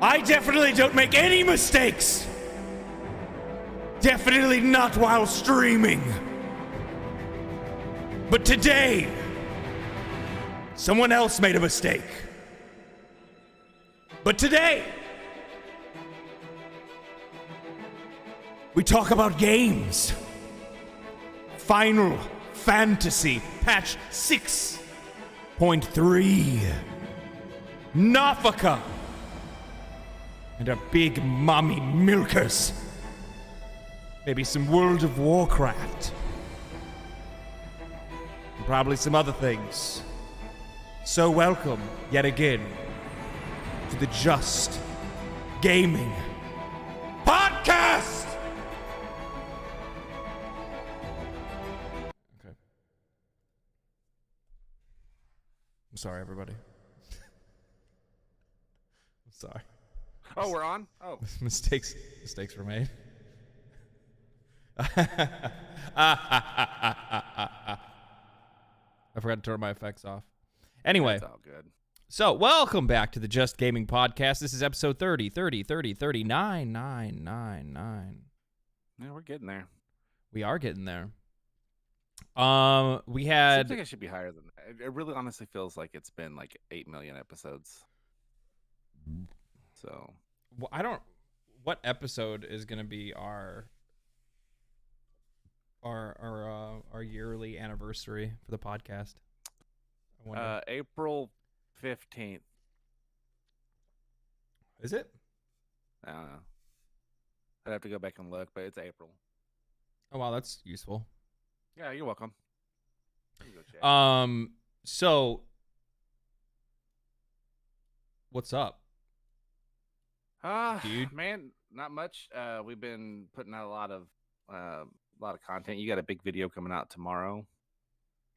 I definitely don't make any mistakes. Definitely not while streaming. But today, someone else made a mistake. But today, we talk about games. Final Fantasy Patch 6.3. Nafaka. And our big mommy milkers. Maybe some World of Warcraft. And probably some other things. So welcome, yet again, to the Just Gaming Podcast! Okay. I'm sorry, everybody. I'm sorry. Oh, we're on? Oh. Mistakes were made. I forgot to turn my effects off. Anyway. That's all good. So, welcome back to the Just Gaming Podcast. This is episode 39. Yeah, we're getting there. We are getting there. We Seems had... like it should be higher than that. It really honestly feels like it's been like 8 million episodes. So... Well, I don't... What episode is going to be our yearly anniversary for the podcast? I wonder. April 15th. Is it? I don't know. I'd have to go back and look, but it's April. Oh, wow, that's useful. Yeah, you're welcome. You can go check. So, what's up? Dude? Man, not much. We've been putting out a lot of content. You got a big video coming out tomorrow.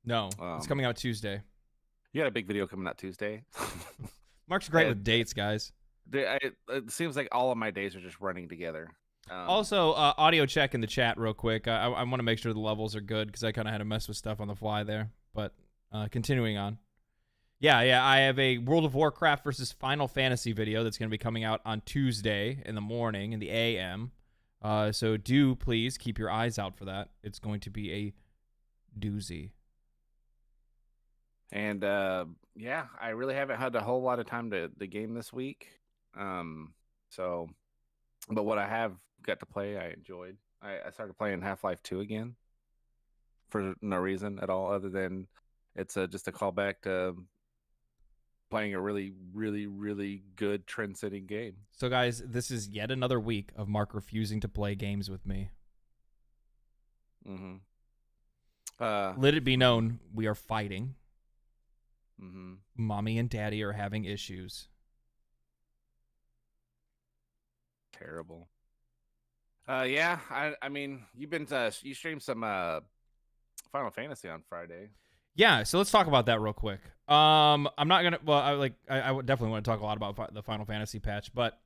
No, it's coming out Tuesday. You got a big video coming out Tuesday. Mark's great with dates, guys. It seems like all of my days are just running together. Also, audio check in the chat real quick. I want to make sure the levels are good because I kind of had to mess with stuff on the fly there. But continuing on. Yeah, I have a World of Warcraft versus Final Fantasy video that's going to be coming out on Tuesday in the morning, in the AM. So do please keep your eyes out for that. It's going to be a doozy. And yeah, I really haven't had a whole lot of time to game this week. But what I have got to play, I enjoyed. I started playing Half-Life 2 again for no reason at all, other than it's just a callback to playing a really, really, really good trend-setting game. So, guys, this is yet another week of Mark refusing to play games with me. Mm-hmm. Let it be known, we are fighting. Mm-hmm. Mommy and Daddy are having issues. Terrible. Yeah, I mean, you streamed some Final Fantasy on Friday. Yeah, so let's talk about that real quick. I'm not gonna. Well, I would definitely want to talk a lot about the Final Fantasy patch, but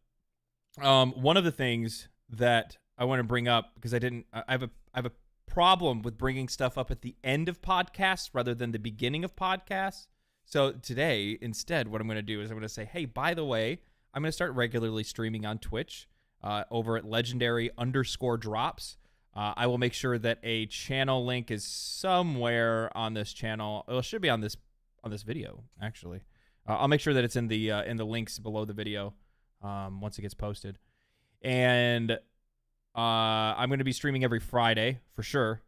one of the things that I want to bring up because I have a problem with bringing stuff up at the end of podcasts rather than the beginning of podcasts. So today, instead, what I'm going to do is I'm going to say, hey, by the way, I'm going to start regularly streaming on Twitch over at legendary_drops. I will make sure that a channel link is somewhere on this channel. It should be on this video, actually. I'll make sure that it's in the links below the video once it gets posted. And I'm going to be streaming every Friday for sure.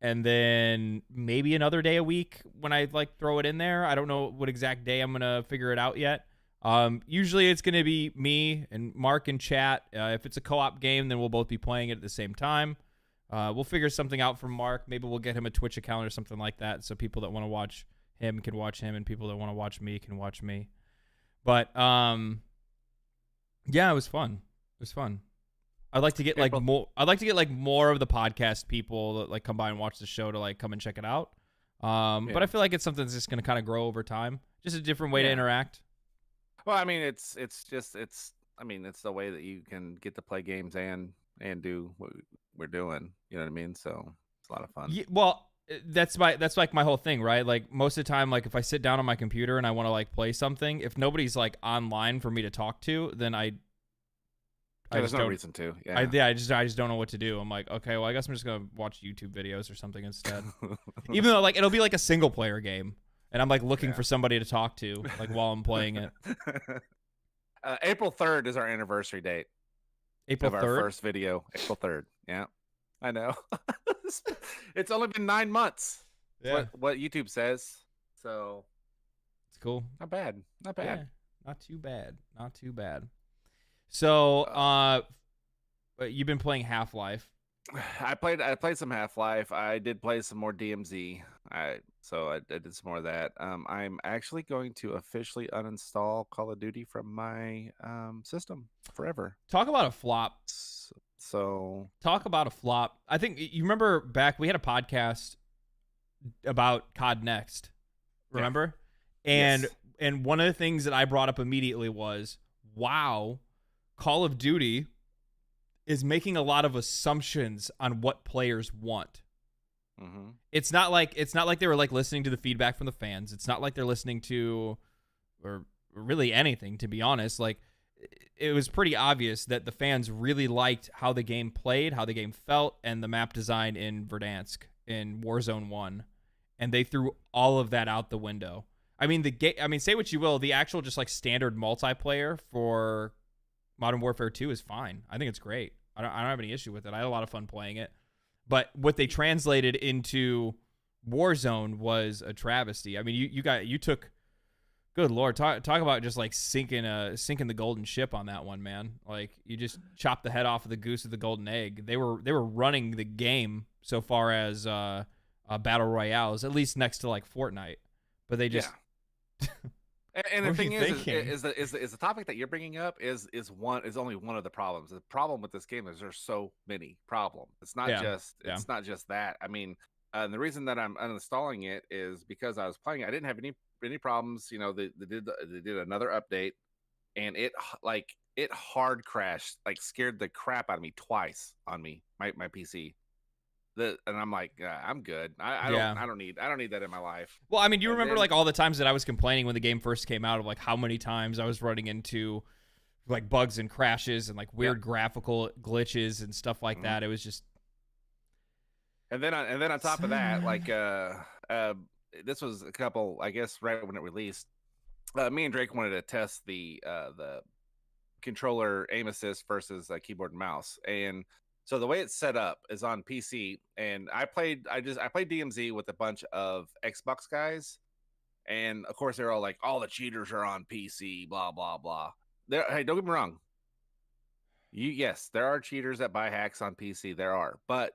And then maybe another day a week when I throw it in there. I don't know what exact day I'm going to figure it out yet. Usually it's going to be me and Mark in chat. If it's a co-op game, then we'll both be playing it at the same time. We'll figure something out from Mark. Maybe we'll get him a Twitch account or something like that so people that want to watch him can watch him and people that want to watch me can watch me. But yeah, it was fun. It was fun. I'd like to get more of the podcast people that come by and watch the show to come and check it out. But I feel like it's something that's just going to kind of grow over time. Just a different way to interact. Well, I mean, it's the way that you can get to play games and do what we're doing. You know what I mean? So it's a lot of fun. Yeah, well, that's my whole thing, right? Most of the time, if I sit down on my computer and I want to play something, if nobody's online for me to talk to, then I I there's just no don't. reason to. I just don't know what to do. I'm like, okay, well, I guess I'm just gonna watch YouTube videos or something instead. Even though like it'll be like a single player game, and I'm like looking for somebody to talk to like while I'm playing it. April 3rd is our anniversary date. April of 3rd? our first video. April 3rd. Yeah, I know. It's only been 9 months. Yeah, What YouTube says. So it's cool. not bad. Not bad. Yeah, not too bad. Not too bad. So, you've been playing Half-Life. I played some Half-Life. I did play some more DMZ. I did some more of that. I'm actually going to officially uninstall Call of Duty from my system forever. Talk about a flop. So Talk about a flop. I think you remember back we had a podcast about COD Next. Remember? Yeah. And one of the things that I brought up immediately was, wow, Call of Duty is making a lot of assumptions on what players want. Mm-hmm. It's not like they were like listening to the feedback from the fans. It's not like they're listening to or really anything, to be honest. Like it was pretty obvious that the fans really liked how the game played, how the game felt, and the map design in Verdansk in Warzone 1. And they threw all of that out the window. I mean, say what you will, the actual just like standard multiplayer for Modern Warfare 2 is fine. I think it's great. I don't have any issue with it. I had a lot of fun playing it. But what they translated into Warzone was a travesty. I mean, you took, good Lord, talk about just like sinking the golden ship on that one, man. Like you just chopped the head off of the goose with the golden egg. They were running the game so far as battle royales, at least next to like Fortnite. But they just. Yeah. And the thing is the topic that you're bringing up is only one of the problems. The problem with this game is there's so many problems. It's not just that. I mean, the reason that I'm uninstalling it is because I was playing it. I didn't have any problems. You know, they did another update, and it hard crashed, like scared the crap out of me twice on my PC. And I'm like, I'm good. I don't need that in my life. Well, I mean, you remember like all the times that I was complaining when the game first came out of like how many times I was running into like bugs and crashes and like weird graphical glitches and stuff like that. It was just. And then on top of that, like this was a couple, I guess, right when it released. Me and Drake wanted to test the controller aim assist versus keyboard and mouse, and so the way it's set up is on PC, and I played DMZ with a bunch of Xbox guys, and of course they're all like, all the cheaters are on PC, blah blah blah. Hey, don't get me wrong. Yes, there are cheaters that buy hacks on PC. There are, but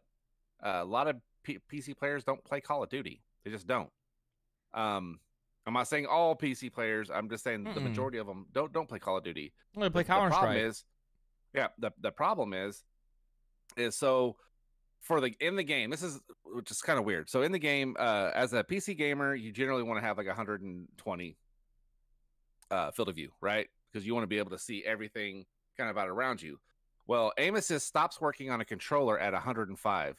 a lot of PC players don't play Call of Duty. They just don't. I'm not saying all PC players. I'm just saying the majority of them don't play Call of Duty. They play Counter-Strike. The problem is so for in the game, which is kind of weird. So in the game, as a PC gamer, you generally want to have like 120 field of view, right? Because you want to be able to see everything kind of out around you. Well, aim assist stops working on a controller at 105.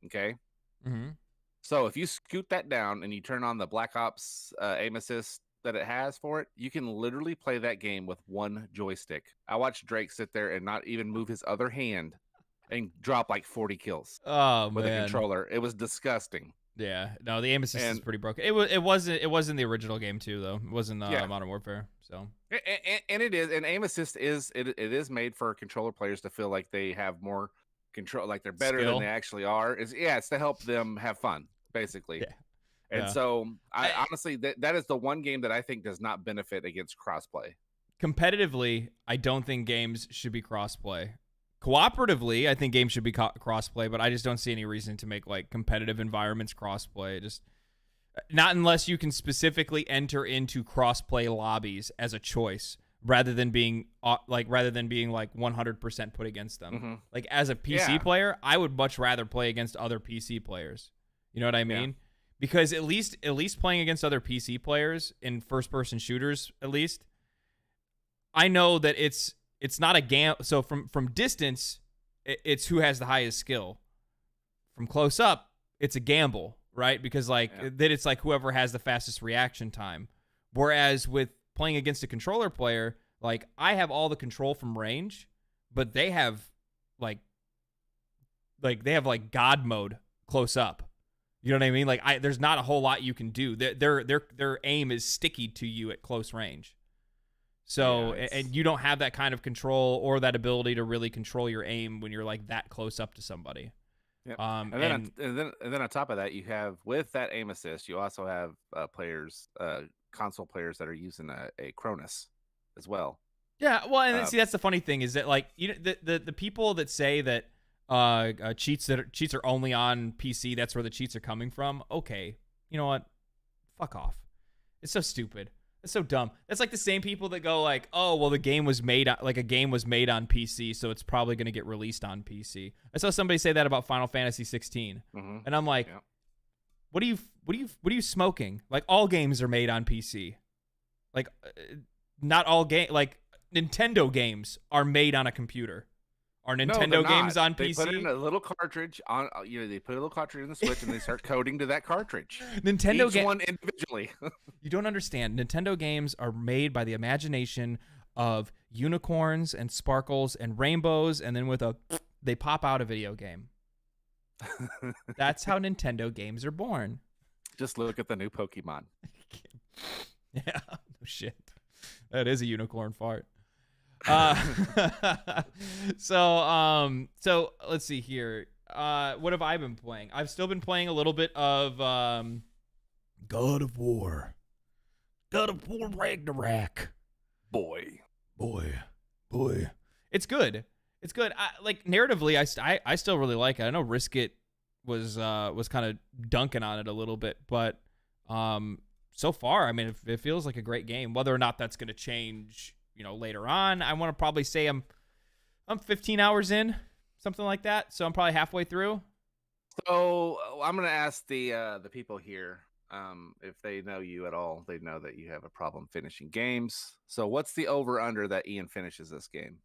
Okay. Mm-hmm. So if you scoot that down and you turn on the Black Ops aim assist that it has for it, you can literally play that game with one joystick. I watched Drake sit there and not even move his other hand and drop like 40 kills with a controller. It was disgusting. Yeah, no, the aim assist is pretty broken. It wasn't the original game too, though. It wasn't Modern Warfare. So and it is, and aim assist is made for controller players to feel like they have more control, like they're better than they actually are. It's to help them have fun, basically. Yeah. And so I honestly that is the one game that I think does not benefit against crossplay. Competitively, I don't think games should be crossplay. Cooperatively, I think games should be crossplay, but I just don't see any reason to make like competitive environments crossplay. Just not unless you can specifically enter into crossplay lobbies as a choice, rather than being like 100% put against them. Mm-hmm. Like as a PC player, I would much rather play against other PC players. You know what I mean? Yeah. Because at least playing against other PC players in first-person shooters, at least, I know that it's not a gamble. So from distance, it's who has the highest skill. From close up, it's a gamble, right? Because then it's like whoever has the fastest reaction time. Whereas with playing against a controller player, like I have all the control from range, but they have like they have like God mode close up. You know what I mean? Like there's not a whole lot you can do. Their aim is sticky to you at close range. So and you don't have that kind of control or that ability to really control your aim when you're like that close up to somebody. Yep. And then on top of that, you have with that aim assist, you also have console players that are using a Cronus as well. Yeah, well, and see, that's the funny thing is that like the people that say that cheats are only on PC, that's where the cheats are coming from. Okay, you know what? Fuck off. It's so stupid. It's so dumb. That's like the same people that go like, oh, well, a game was made on PC, so it's probably going to get released on PC. I saw somebody say that about Final Fantasy XIV, and I'm like, what are you smoking? Like all games are made on PC. Like not all like Nintendo games are made on a computer. Are Nintendo games on PC? They put in a little cartridge on. They put a little cartridge in the Switch, and they start coding to that cartridge. Each one individually. You don't understand. Nintendo games are made by the imagination of unicorns and sparkles and rainbows, and then they pop out a video game. That's how Nintendo games are born. Just look at the new Pokemon. Yeah, no shit. That is a unicorn fart. So let's see here. What have I been playing? I've still been playing a little bit of God of War. God of War Ragnarok. Boy. It's good. Like narratively, I still really like it. I know Riskit was kind of dunking on it a little bit, but so far, I mean, it feels like a great game. Whether or not that's going to change, later on, I want to probably say I'm 15 hours in, something like that. So I'm probably halfway through. So I'm going to ask the people here if they know you at all. They know that you have a problem finishing games. So what's the over under that Ian finishes this game?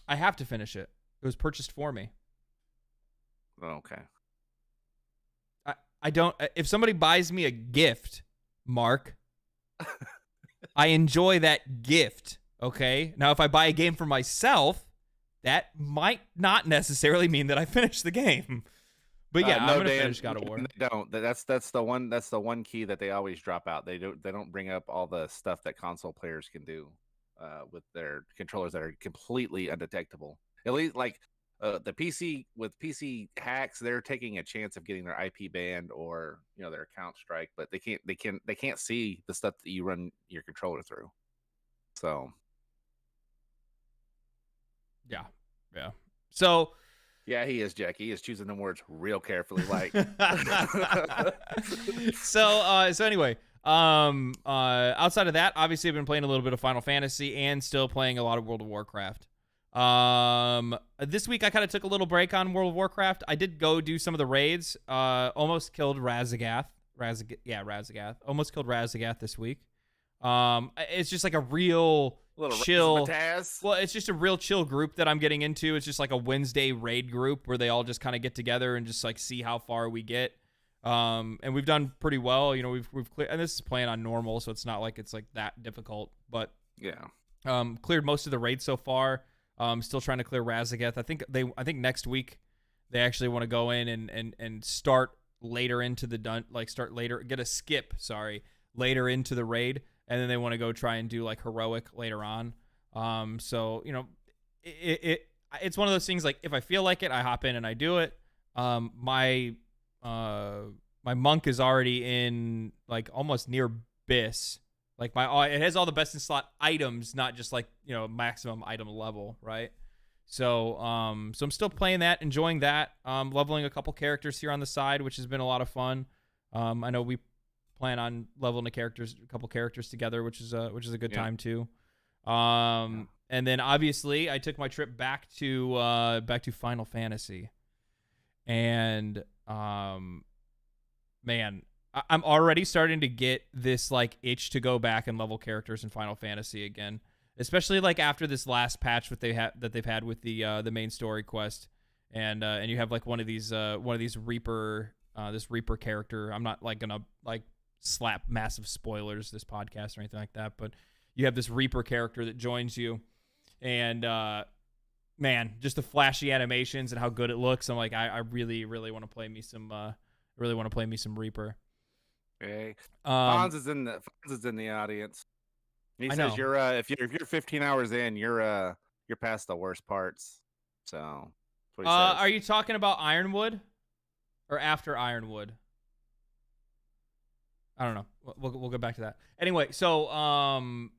I have to finish it. It was purchased for me. Okay. I don't. If somebody buys me a gift, Mark, I enjoy that gift. Okay. Now, if I buy a game for myself, that might not necessarily mean that I finish the game. But yeah, I'm gonna finish God of War. They don't. That's the one key that they always drop out. They don't bring up all the stuff that console players can do with their controllers that are completely undetectable. At least like the PC with PC hacks, they're taking a chance of getting their IP banned or their account strike, but they can't see the stuff that you run your controller through. So yeah. So yeah, he is, Jack. He is choosing the words real carefully. Like so anyway, outside of that, obviously I've been playing a little bit of Final Fantasy and still playing a lot of World of Warcraft. This week I kind of took a little break on World of Warcraft. I did go do some of the raids. Almost killed Razagath. Almost killed Razagath this week. It's just like a real chill. Well, it's just a real chill group that I'm getting into. It's just like a Wednesday raid group where they all just kind of get together and just like see how far we get. And we've done pretty well. We've cleared, and this is playing on normal, so it's not like it's like that difficult. But yeah, cleared most of the raids so far. Still trying to clear Razagath. I think next week they actually want to go in and start later into the get a skip later into the raid, and then they want to go try and do like heroic later on. So it's one of those things like if I feel like it, I hop in and I do it. My monk is already in like almost near Biss. Like it has all the best in slot items, not just like maximum item level, right? So I'm still playing that, enjoying that. Leveling a couple characters here on the side, which has been a lot of fun. I know we plan on leveling a couple characters together, which is a good time too. And then obviously I took my trip back to Final Fantasy, and man. I'm already starting to get this like itch to go back and level characters in Final Fantasy again, especially like after this last patch that they've had with the main story quest, and you have like one of these Reaper this Reaper character. I'm not like gonna like slap massive spoilers this podcast or anything like that, but you have this Reaper character that joins you, And man, just the flashy animations and how good it looks. I'm like, I really, really want to play me some Reaper. Okay. Fonz is in the audience. He says you're if you're 15 hours in, you're past the worst parts. So that's what he says. Are you talking about Ironwood or after Ironwood? I don't know. We'll go back to that. Anyway, so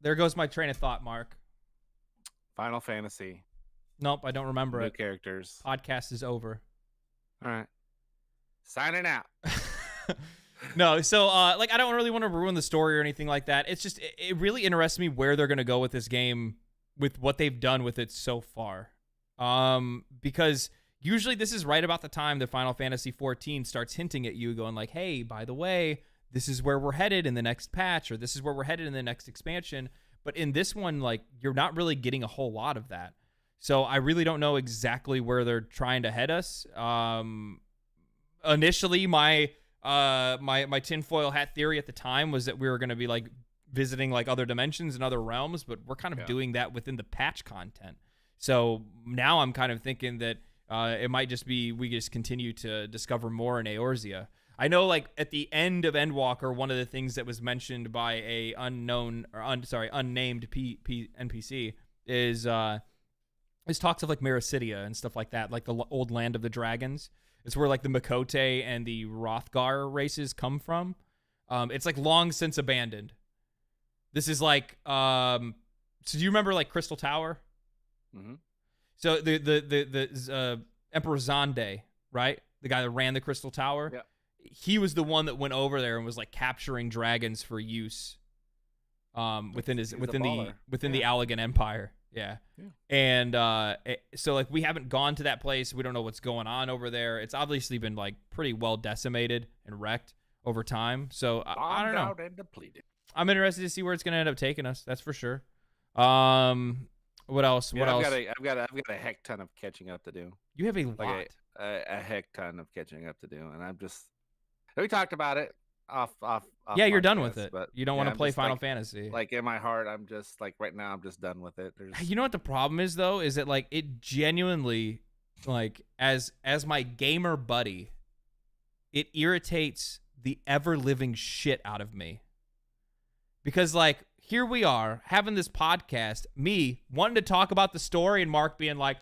there goes my train of thought, Mark. Final Fantasy. Nope, I don't remember New it. characters. Podcast is over. All right. Signing out. No, so like I don't really want to ruin the story or anything like that. It's just it really interests me where they're gonna go with this game, with what they've done with it so far. Because usually this is right about the time that Final Fantasy XIV starts hinting at you, going like, "Hey, by the way, this is where we're headed in the next patch, or this is where we're headed in the next expansion." But in this one, like, you're not really getting a whole lot of that. So I really don't know exactly where they're trying to head us. Initially, my tinfoil hat theory at the time was that we were going to be like visiting like other dimensions and other realms, but we're kind of doing that within the patch content. So now I'm kind of thinking that it might just be we just continue to discover more in Eorzea. I know, like, at the end of Endwalker, one of the things that was mentioned by a unnamed NPC is talks of like Meracidia and stuff like that, like the old land of the dragons. It's where like the Makote and the Hrothgar races come from. It's like long since abandoned. This is like so do you remember like Crystal Tower? Mm-hmm. So the Emperor Zande, right? The guy that ran the Crystal Tower. Yeah. He was the one that went over there and was like capturing dragons for use within the Allegan Empire. Yeah. And so like we haven't gone to that place. We don't know what's going on over there. It's obviously been like pretty well decimated and wrecked over time. So I don't know. Out and depleted. I'm interested to see where it's going to end up taking us. That's for sure. What else? What else? I've got a heck ton of catching up to do. You have a lot. A heck ton of catching up to do, and I'm just. We talked about it off. Yeah, you're done with it. But you don't want to play Final Fantasy. Like in my heart, I'm just like right now. I'm just done with it. You know what the problem is though? Is that like it genuinely, like as my gamer buddy, it irritates the ever living shit out of me. Because like here we are having this podcast, me wanting to talk about the story, and Mark being like,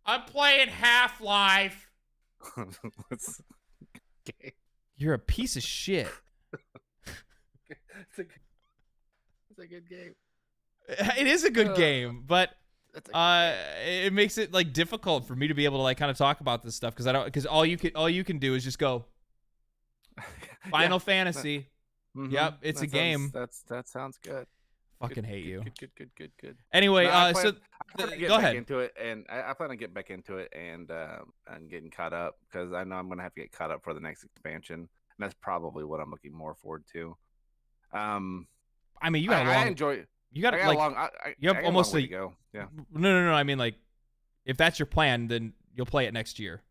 "I'm playing Half-Life." Okay. You're a piece of shit. It's a good game. It is a good game, but it makes it like difficult for me to be able to like kind of talk about this stuff because all you can do is just go Final Fantasy. Mm-hmm. Yep, it's a game. That sounds good. Fucking hate you. Good. Anyway, go ahead. Into it, and I plan on getting back into it and getting caught up because I know I'm gonna have to get caught up for the next expansion, and that's probably what I'm looking more forward to. I mean, you got a long. I enjoy. You got like you have almost a go. Yeah. No. I mean, like, if that's your plan, then you'll play it next year.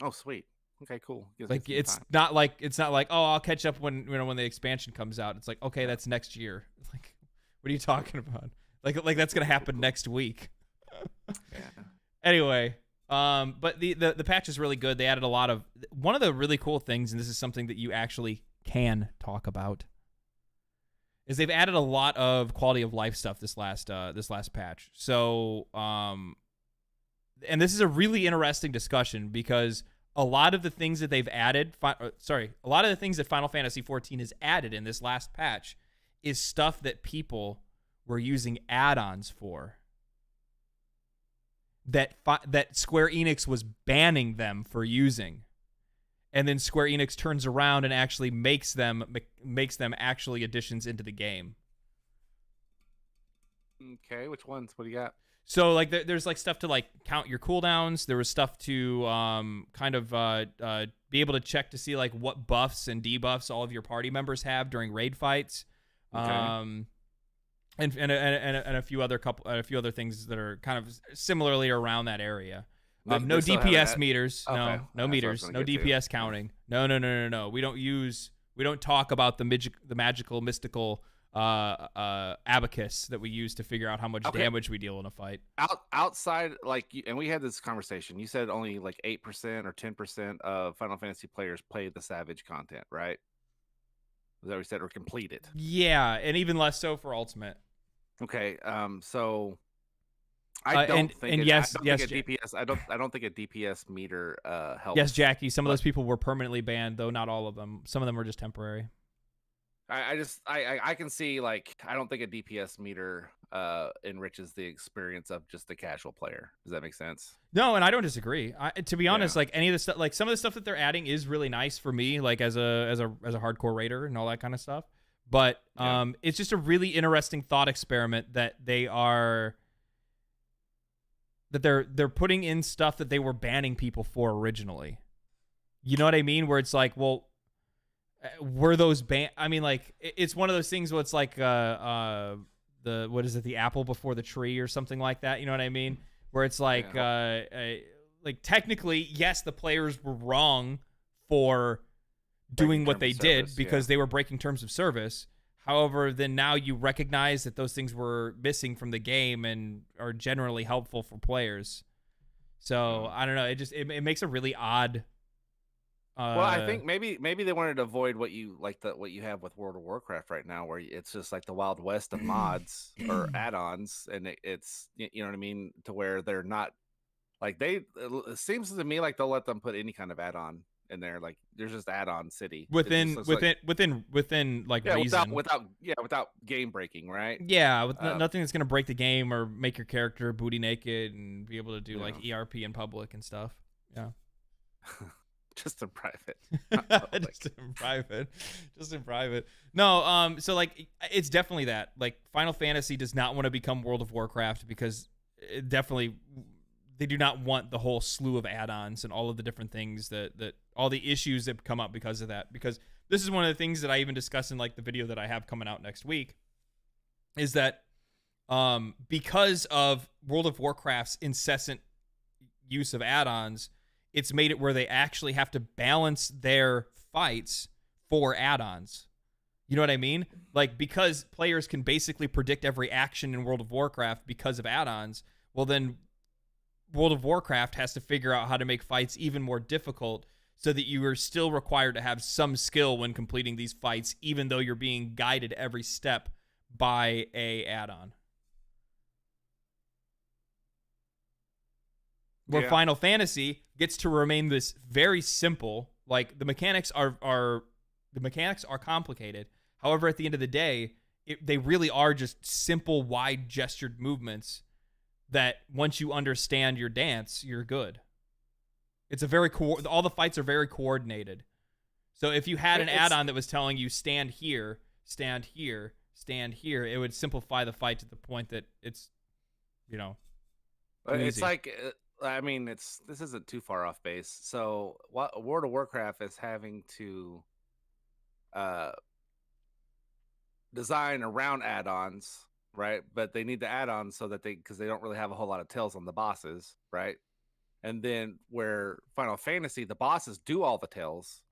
Oh, sweet. Okay, cool. Like it's not like oh, I'll catch up when the expansion comes out. It's like, okay, that's next year. Like, what are you talking about? Like that's gonna happen next week. Yeah. Anyway, but the patch is really good. They added a lot of one of the really cool things, and this is something that you actually can talk about, is they've added a lot of quality of life stuff this last patch. So and this is a really interesting discussion because a lot of the things that they've added, a lot of the things that Final Fantasy XIV has added in this last patch is stuff that people were using add-ons for. That Square Enix was banning them for using. And then Square Enix turns around and actually makes them actually additions into the game. Okay, which ones? What do you got? So like there's like stuff to like count your cooldowns. There was stuff to kind of be able to check to see like what buffs and debuffs all of your party members have during raid fights. Okay. And a few other things that are kind of similarly around that area. No DPS meters. Okay. No meters. No DPS counting. No. We don't talk about the magical, mystical abacus that we use to figure out how much damage we deal in a fight. Outside, and we had this conversation. You said only like 8% or 10% of Final Fantasy players play the Savage content, right? Is that what we said, or complete it? Yeah, and even less so for Ultimate. Okay, so I don't think a DPS. I don't think a DPS meter helps. Yes, Jackie. Some of those people were permanently banned, though not all of them. Some of them were just temporary. I can see, like, I don't think a DPS meter enriches the experience of just the casual player. Does that make sense? No, and I don't disagree. To be honest, like any of the stuff, like some of the stuff that they're adding is really nice for me, like as a hardcore raider and all that kind of stuff. But it's just a really interesting thought experiment that they're putting in stuff that they were banning people for originally. You know what I mean? Where it's like, well, were those banned? I mean, like, it's one of those things where it's like the apple before the tree or something like that. You know what I mean? Where it's like, like technically, yes, the players were wrong for doing what they did because they were breaking terms of service. However, then now you recognize that those things were missing from the game and are generally helpful for players. So I don't know. It makes a really odd. Well, I think maybe they wanted to avoid what you have with World of Warcraft right now, where it's just like the Wild West of mods or add-ons, and it's, you know what I mean, to where they're not like it seems to me like they'll let them put any kind of add-on in there. Like there's just add-on city within like reason. without game breaking, right? Yeah, with nothing that's gonna break the game or make your character booty naked and be able to do like ERP in public and stuff. Yeah. Just in private. Just in private. No, so like it's definitely that. Like Final Fantasy does not want to become World of Warcraft because they do not want the whole slew of add-ons and all of the different things that all the issues that come up because of that. Because this is one of the things that I even discuss in like the video that I have coming out next week, is that because of World of Warcraft's incessant use of add-ons, it's made it where they actually have to balance their fights for add-ons. You know what I mean? Like, because players can basically predict every action in World of Warcraft because of add-ons, well then World of Warcraft has to figure out how to make fights even more difficult so that you are still required to have some skill when completing these fights, even though you're being guided every step by a add-on. Where Final Fantasy gets to remain this very simple, like the mechanics are complicated. However, at the end of the day, they really are just simple, wide gestured movements that once you understand your dance, you're good. It's a very all the fights are very coordinated. So if you had an add-on that was telling you stand here, stand here, stand here, it would simplify the fight to the point that it's, you know, it's easy. Like. I mean, this isn't too far off base. So, what World of Warcraft is having to design around add-ons, right? But they need the add-ons so that because they don't really have a whole lot of tails on the bosses, right? And then where Final Fantasy, the bosses do all the tails,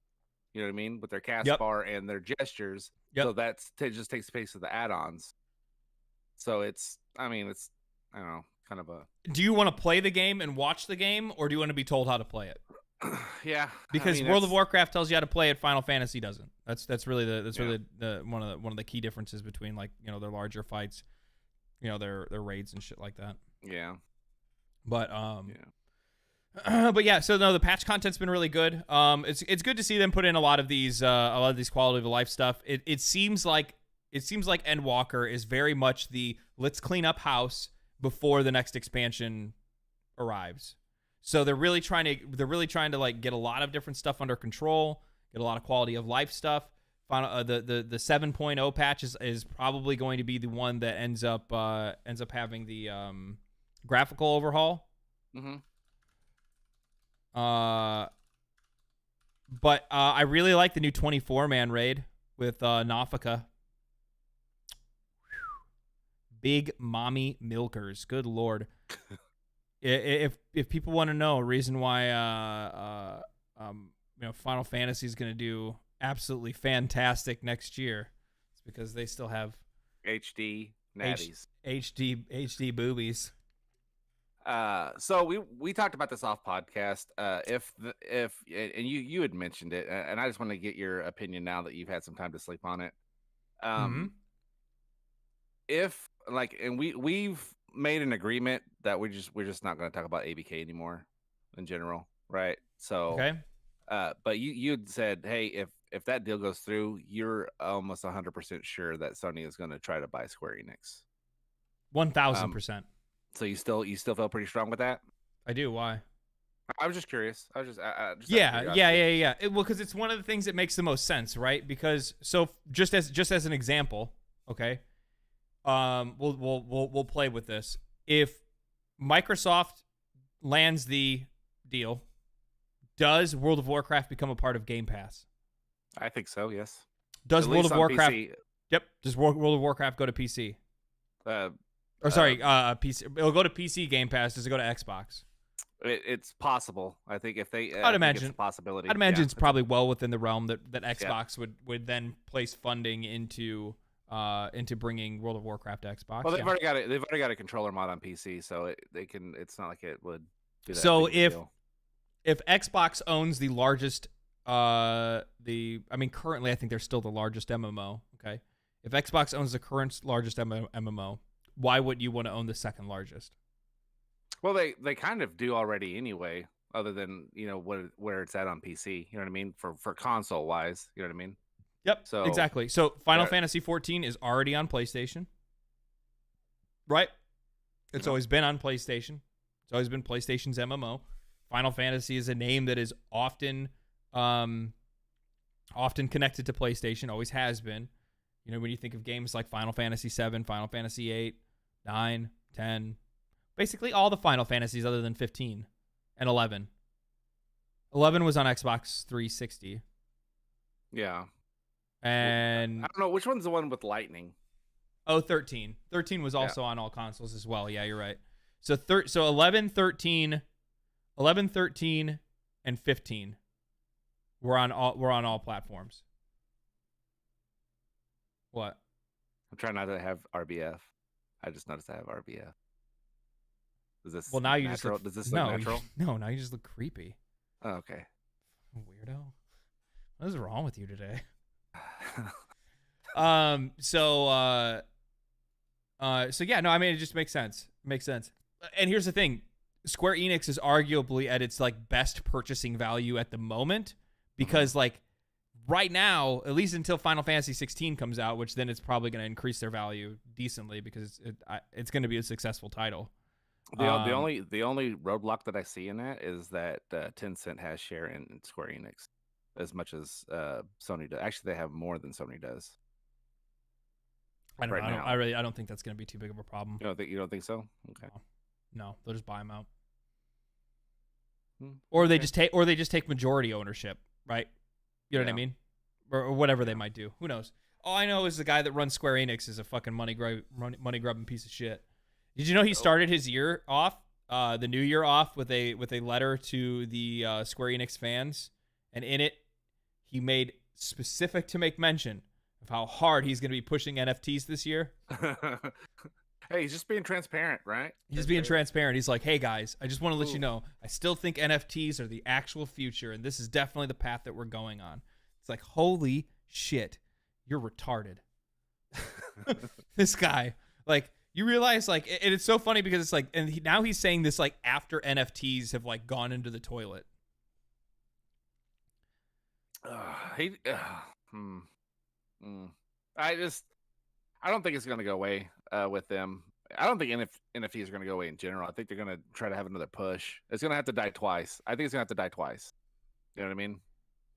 you know what I mean, with their cast bar and their gestures. So it just takes place of the add-ons. So I don't know. Kind of a. Do you want to play the game and watch the game, or do you want to be told how to play it? Yeah, because World of Warcraft tells you how to play it, Final Fantasy doesn't. That's really the one of the key differences between, like, you know, their larger fights, you know, their raids and shit like that. Yeah, but but yeah. So no, the patch content's been really good. It's good to see them put in a lot of these quality of life stuff. It seems like Endwalker is very much the let's clean up house before the next expansion arrives. So they're really trying to like get a lot of different stuff under control, get a lot of quality of life stuff. The 7.0 patch is probably going to be the one that ends up having the graphical overhaul. Mm-hmm. But I really like the new 24-man raid with Nafika. Big mommy milkers. Good Lord. If people want to know a reason why Final Fantasy is going to do absolutely fantastic next year, it's because they still have HD natties. HD boobies. So we talked about this off podcast. If you had mentioned it, and I just want to get your opinion now that you've had some time to sleep on it. If like, and we've made an agreement that we're just not going to talk about ABK anymore in general, right? So Okay. But you'd said, hey, if that deal goes through, you're almost 100% sure that Sony is going to try to buy Square Enix. 1000%. So you still feel pretty strong with that? I do. Why? I was just curious. I was just yeah. Well, because it's one of the things that makes the most sense, right? Because just as an example, okay, we'll play with this. If Microsoft lands the deal, does World of Warcraft become a part of Game Pass? I think so. Yes. Does World of Warcraft? PC. Yep. Does World of Warcraft go to PC? PC. It'll go to PC Game Pass. Does it go to Xbox? It's possible. I think if they, I'd imagine it's a possibility. I'd imagine it's probably well within the realm that Xbox would then place funding into bringing World of Warcraft to Xbox. Well, they've already got it. They've already got a controller mod on PC, so they can. It's not like it would. Be that so if Xbox owns the largest, currently I think they're still the largest MMO. Okay, if Xbox owns the current largest MMO, why would you want to own the second largest? Well, they kind of do already anyway, other than where it's at on PC. You know what I mean? For console wise, you know what I mean? Yep. So exactly. So Final Fantasy XIV is already on PlayStation, right? It's always been on PlayStation. It's always been PlayStation's MMO. Final Fantasy is a name that is often connected to PlayStation. Always has been. You know, when you think of games like Final Fantasy VII, Final Fantasy VIII, 9, 10. Basically all the Final Fantasies other than 15 and 11. 11 was on Xbox 360. Yeah. And I don't know which one's the one with lightning. 13. 13 was also on all consoles as well. Yeah, you're right. So 11, 13, and 15 were on all platforms. What? I'm trying not to have RBF. I just noticed I have RBF. Is this now you natural? just look, does this look natural? Now you just look creepy. Oh, okay. Weirdo. What is wrong with you today? So yeah, no, I mean, it just makes sense. And here's the thing. Square Enix is arguably at its like best purchasing value at the moment because like right now, at least until Final Fantasy 16 comes out, which then it's probably going to increase their value decently because it's going to be a successful title. The only roadblock that I see in that is that Tencent has share in Square Enix as much as Sony does. Actually, they have more than Sony does. I don't think that's going to be too big of a problem. You don't think so? Okay. No, they'll just buy them out. Or they just take majority ownership, right? You know what I mean? Or whatever they might do. Who knows? All I know is the guy that runs Square Enix is a fucking money grubbing piece of shit. Did you know he started his year off, the new year off, with a letter to the Square Enix fans, and in it, he made specific to make mention of how hard he's going to be pushing NFTs this year. Hey, he's just being transparent, right? He's being transparent. He's like, hey guys, I just want to let you know, I still think NFTs are the actual future, and this is definitely the path that we're going on. It's like, holy shit, you're retarded. This guy, like. You realize, like, and it's so funny because it's like, and now he's saying this, like, after NFTs have, like, gone into the toilet. I don't think it's going to go away with them. I don't think NFTs are going to go away in general. I think they're going to try to have another push. It's going to have to die twice. I think it's going to have to die twice. You know what I mean?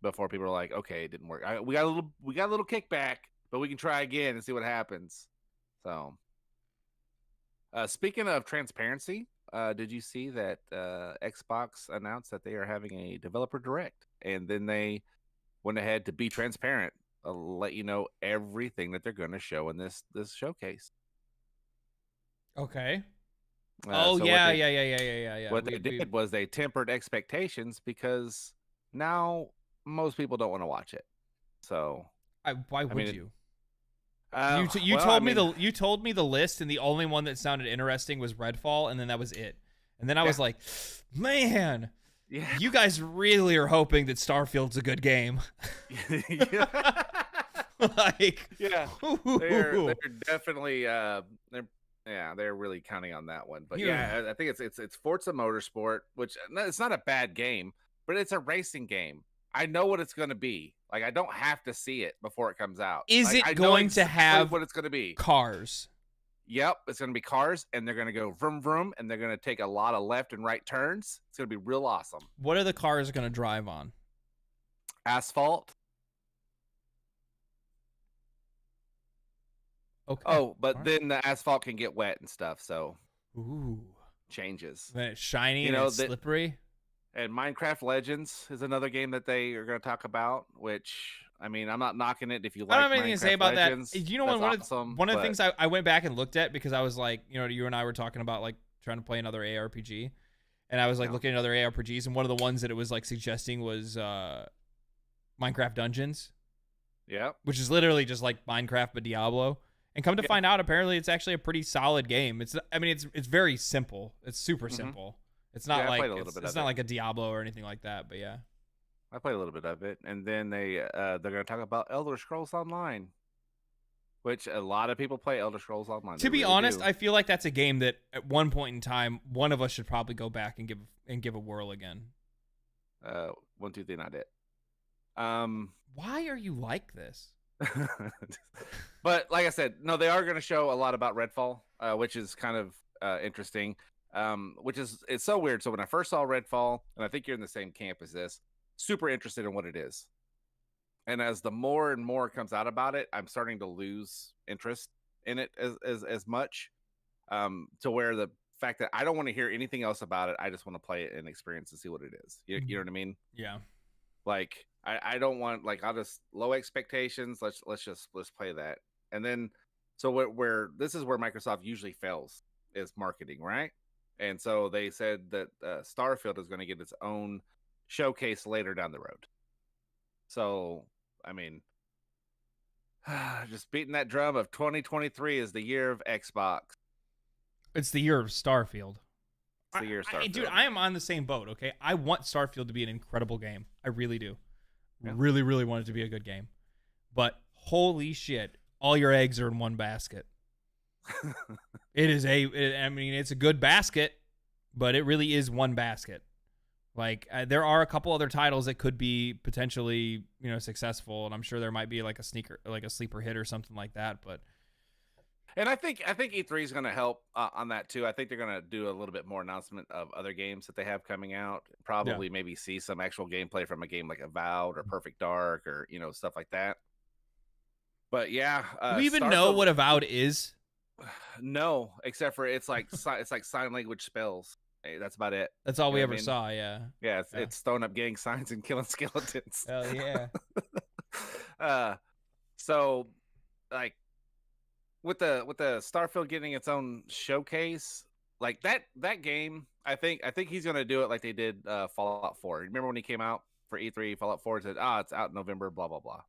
Before people are like, okay, it didn't work. We got a little kickback, but we can try again and see what happens. So. Speaking of transparency, did you see that Xbox announced that they are having a developer direct, and then they went ahead to be transparent, let you know everything that they're going to show in this showcase. Okay. Yeah. What they did was they tempered expectations because now most people don't want to watch it. So why would you? You told me the list, and the only one that sounded interesting was Redfall, and then that was it. And then I was like, man, you guys really are hoping that Starfield's a good game. Like, they're definitely they're really counting on that one. But I think it's Forza Motorsport, which it's not a bad game, but it's a racing game. I know what it's going to be. Like, I don't have to see it before it comes out. Is like, it going to have what it's going to be? Cars. Yep, it's going to be cars, and they're going to go vroom vroom, and they're going to take a lot of left and right turns. It's going to be real awesome. What are the cars going to drive on? Asphalt. Okay. Oh, but then the asphalt can get wet and stuff, so changes. Then it's shiny and it's slippery. And Minecraft Legends is another game that they are going to talk about, which, I mean, I'm not knocking it if you like. I don't have anything to say about Legends, that. You know, one of the things I went back and looked at, because I was like, you and I were talking about like trying to play another ARPG, and I was like looking at other ARPGs, and one of the ones that it was like suggesting was Minecraft Dungeons. Yeah. Which is literally just like Minecraft but Diablo. And come to find out, apparently it's actually a pretty solid game. It's very simple. It's super simple. It's not like a Diablo or anything like that, but yeah. I played a little bit of it, and then they're going to talk about Elder Scrolls Online, which a lot of people play Elder Scrolls Online. To be honest, I feel like that's a game that at one point in time, one of us should probably go back and give a whirl again. 1, 2, 3, not it. Why are you like this? But like I said, no, they are going to show a lot about Redfall, which is kind of interesting. It's so weird. So when I first saw Redfall, and I think you're in the same camp as this, super interested in what it is. And as the more and more comes out about it, I'm starting to lose interest in it as much, to where the fact that I don't want to hear anything else about it. I just want to play it and experience to see what it is. You know what I mean? Yeah. Like, I don't want, like, I'll just low expectations. Let's play that. And then, so where this is where Microsoft usually fails is marketing, right? And so they said that Starfield is going to get its own showcase later down the road. So, I mean, just beating that drum of 2023 is the year of Xbox. It's the year of Starfield. It's the year of Starfield. Dude, I am on the same boat, okay? I want Starfield to be an incredible game. I really do. Yeah. Really, really want it to be a good game. But holy shit, all your eggs are in one basket. It's a good basket, but it really is one basket. Like, there are a couple other titles that could be potentially, successful, and I'm sure there might be like a sleeper hit or something like that. But, and I think E3 is going to help on that too. I think they're going to do a little bit more announcement of other games that they have coming out. Probably maybe see some actual gameplay from a game like Avowed or Perfect Dark or stuff like that. But yeah, do we even know what Avowed is? No, except for it's like sign language spells. Hey, that's about it. That's all we ever saw. Yeah. Yeah, it's throwing up gang signs and killing skeletons. Hell yeah. So, like, with the Starfield getting its own showcase, like that game, I think he's gonna do it like they did Fallout 4. Remember when he came out for E3, Fallout 4 said, it's out in November, blah blah blah.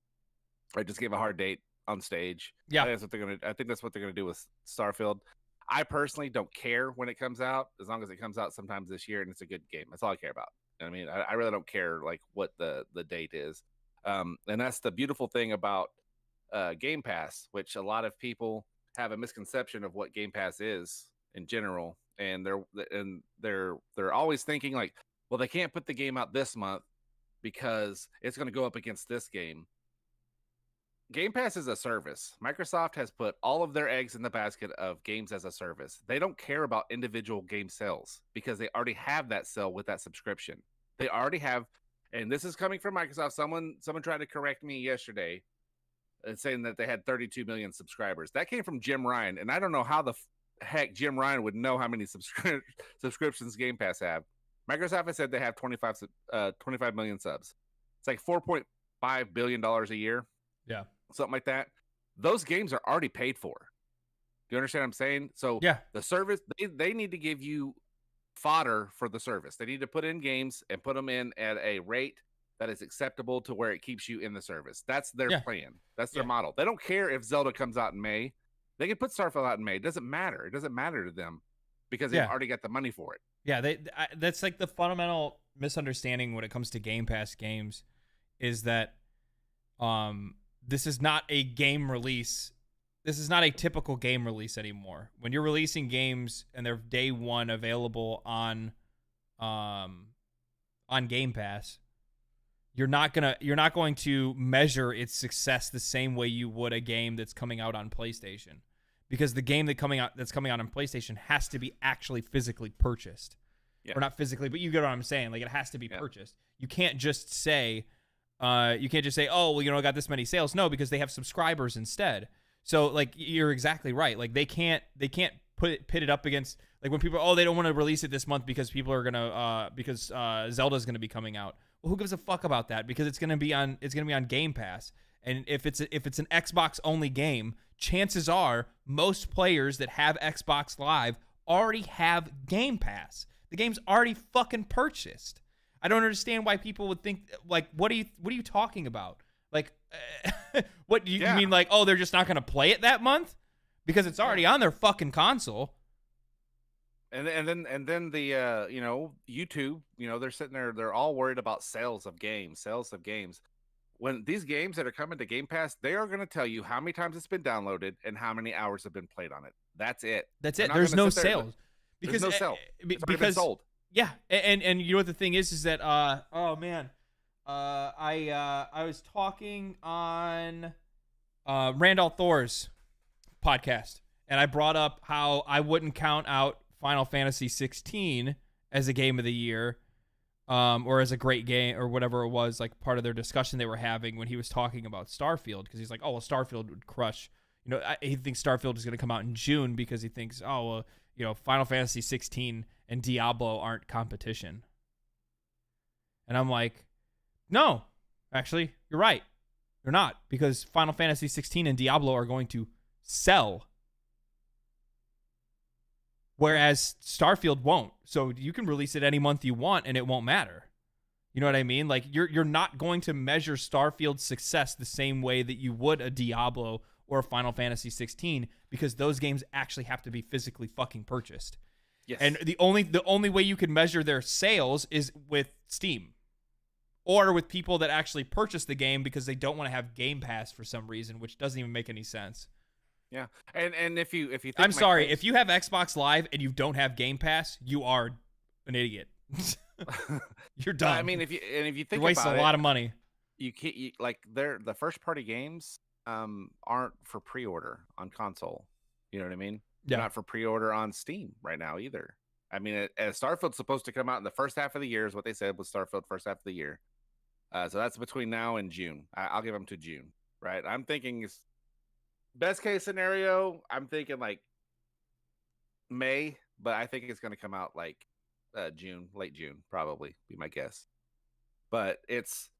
Or just gave a hard date on stage. Yeah, I think that's what they're gonna do with Starfield. I personally don't care when it comes out, as long as it comes out sometimes this year and it's a good game. That's all I care about. I mean, I really don't care like what the date is. And that's the beautiful thing about Game Pass, which a lot of people have a misconception of what Game Pass is in general, and they're always thinking like, well, they can't put the game out this month because it's going to go up against this game. Game Pass is a service. Microsoft has put all of their eggs in the basket of games as a service. They don't care about individual game sales because they already have that sell with that subscription. They already have, and this is coming from Microsoft. Someone tried to correct me yesterday and saying that they had 32 million subscribers. That came from Jim Ryan, and I don't know how the heck Jim Ryan would know how many subscriptions Game Pass have. Microsoft has said they have 25 million subs. It's like $4.5 billion a year. Yeah. Something like that. Those games are already paid for. Do you understand what I'm saying? So yeah, the service, they need to give you fodder for the service. They need to put in games and put them in at a rate that is acceptable to where it keeps you in the service. That's their Yeah. plan. That's their model. They don't care if Zelda comes out in May. They can put Starfield out in May. It doesn't matter. It doesn't matter to them because they've already got the money for it. Yeah, that's like the fundamental misunderstanding when it comes to Game Pass games is that this is not a game release. This is not a typical game release anymore. When you're releasing games and they're day one available on Game Pass, you're not going to measure its success the same way you would a game that's coming out on PlayStation, because the game that's coming out on PlayStation has to be actually physically purchased, or not physically, but you get what I'm saying. Like, it has to be purchased. You can't just say, oh, well, I got this many sales. No, because they have subscribers instead. So, like, you're exactly right. Like, they can't pit it up against, like, when people they don't want to release it this month because people are gonna because Zelda's gonna be coming out. Well, who gives a fuck about that? Because it's gonna be on Game Pass, and if it's an Xbox only game, chances are most players that have Xbox Live already have Game Pass. The game's already fucking purchased. I don't understand why people would think, like, what are you talking about? Like, what do you mean? Like, oh, they're just not gonna play it that month because it's already on their fucking console. And then the YouTube, they're sitting there, they're all worried about sales of games. When these games that are coming to Game Pass, they are going to tell you how many times it's been downloaded and how many hours have been played on it. That's it. There's no sales. Because there's no sale. Because been sold. Yeah, and you know what the thing is that oh man, I was talking on Randall Thor's podcast, and I brought up how I wouldn't count out Final Fantasy XVI as a game of the year, or as a great game, or whatever it was, like part of their discussion they were having when he was talking about Starfield, because he's like, oh, well, Starfield would crush. He thinks Starfield is going to come out in June because he thinks, oh, well, Final Fantasy XVI and Diablo aren't competition. And I'm like, no, actually, you're right. They're not, because Final Fantasy XVI and Diablo are going to sell, whereas Starfield won't. So you can release it any month you want and it won't matter. You know what I mean? Like, you're not going to measure Starfield's success the same way that you would a Diablo or a Final Fantasy 16, because those games actually have to be physically fucking purchased. Yes. And the only way you can measure their sales is with Steam, or with people that actually purchase the game because they don't want to have Game Pass for some reason, which doesn't even make any sense. Yeah, and if you think I'm sorry, if you have Xbox Live and you don't have Game Pass, you are an idiot. You're dumb. I mean, if you think you're wasting about a lot of money. You can't the first party games aren't for pre-order on console. You know what I mean? Yeah. They're not for pre-order on Steam right now either. I mean, Starfield's supposed to come out in the first half of the year, is what they said was Starfield first half of the year. So that's between now and June. I'll give them to June, right? I'm thinking best case scenario, I'm thinking like May, but I think it's going to come out like June, late June, probably be my guess. But it's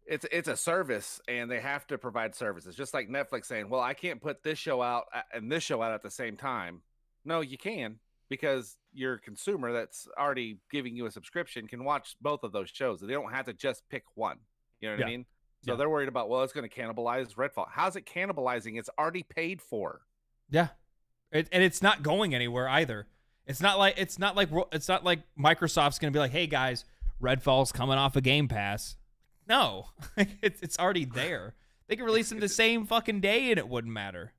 a service, and they have to provide services, just like Netflix saying, well, I can't put this show out and this show out at the same time. No, you can, because your consumer that's already giving you a subscription can watch both of those shows. They don't have to just pick one. You know what I mean? So they're worried about, well, it's going to cannibalize Redfall. How's it cannibalizing? It's already paid for. Yeah, and it's not going anywhere either. It's not like Microsoft's going to be like, hey guys, Redfall's coming off of Game Pass. No, it's already there. They can release them the same fucking day and it wouldn't matter.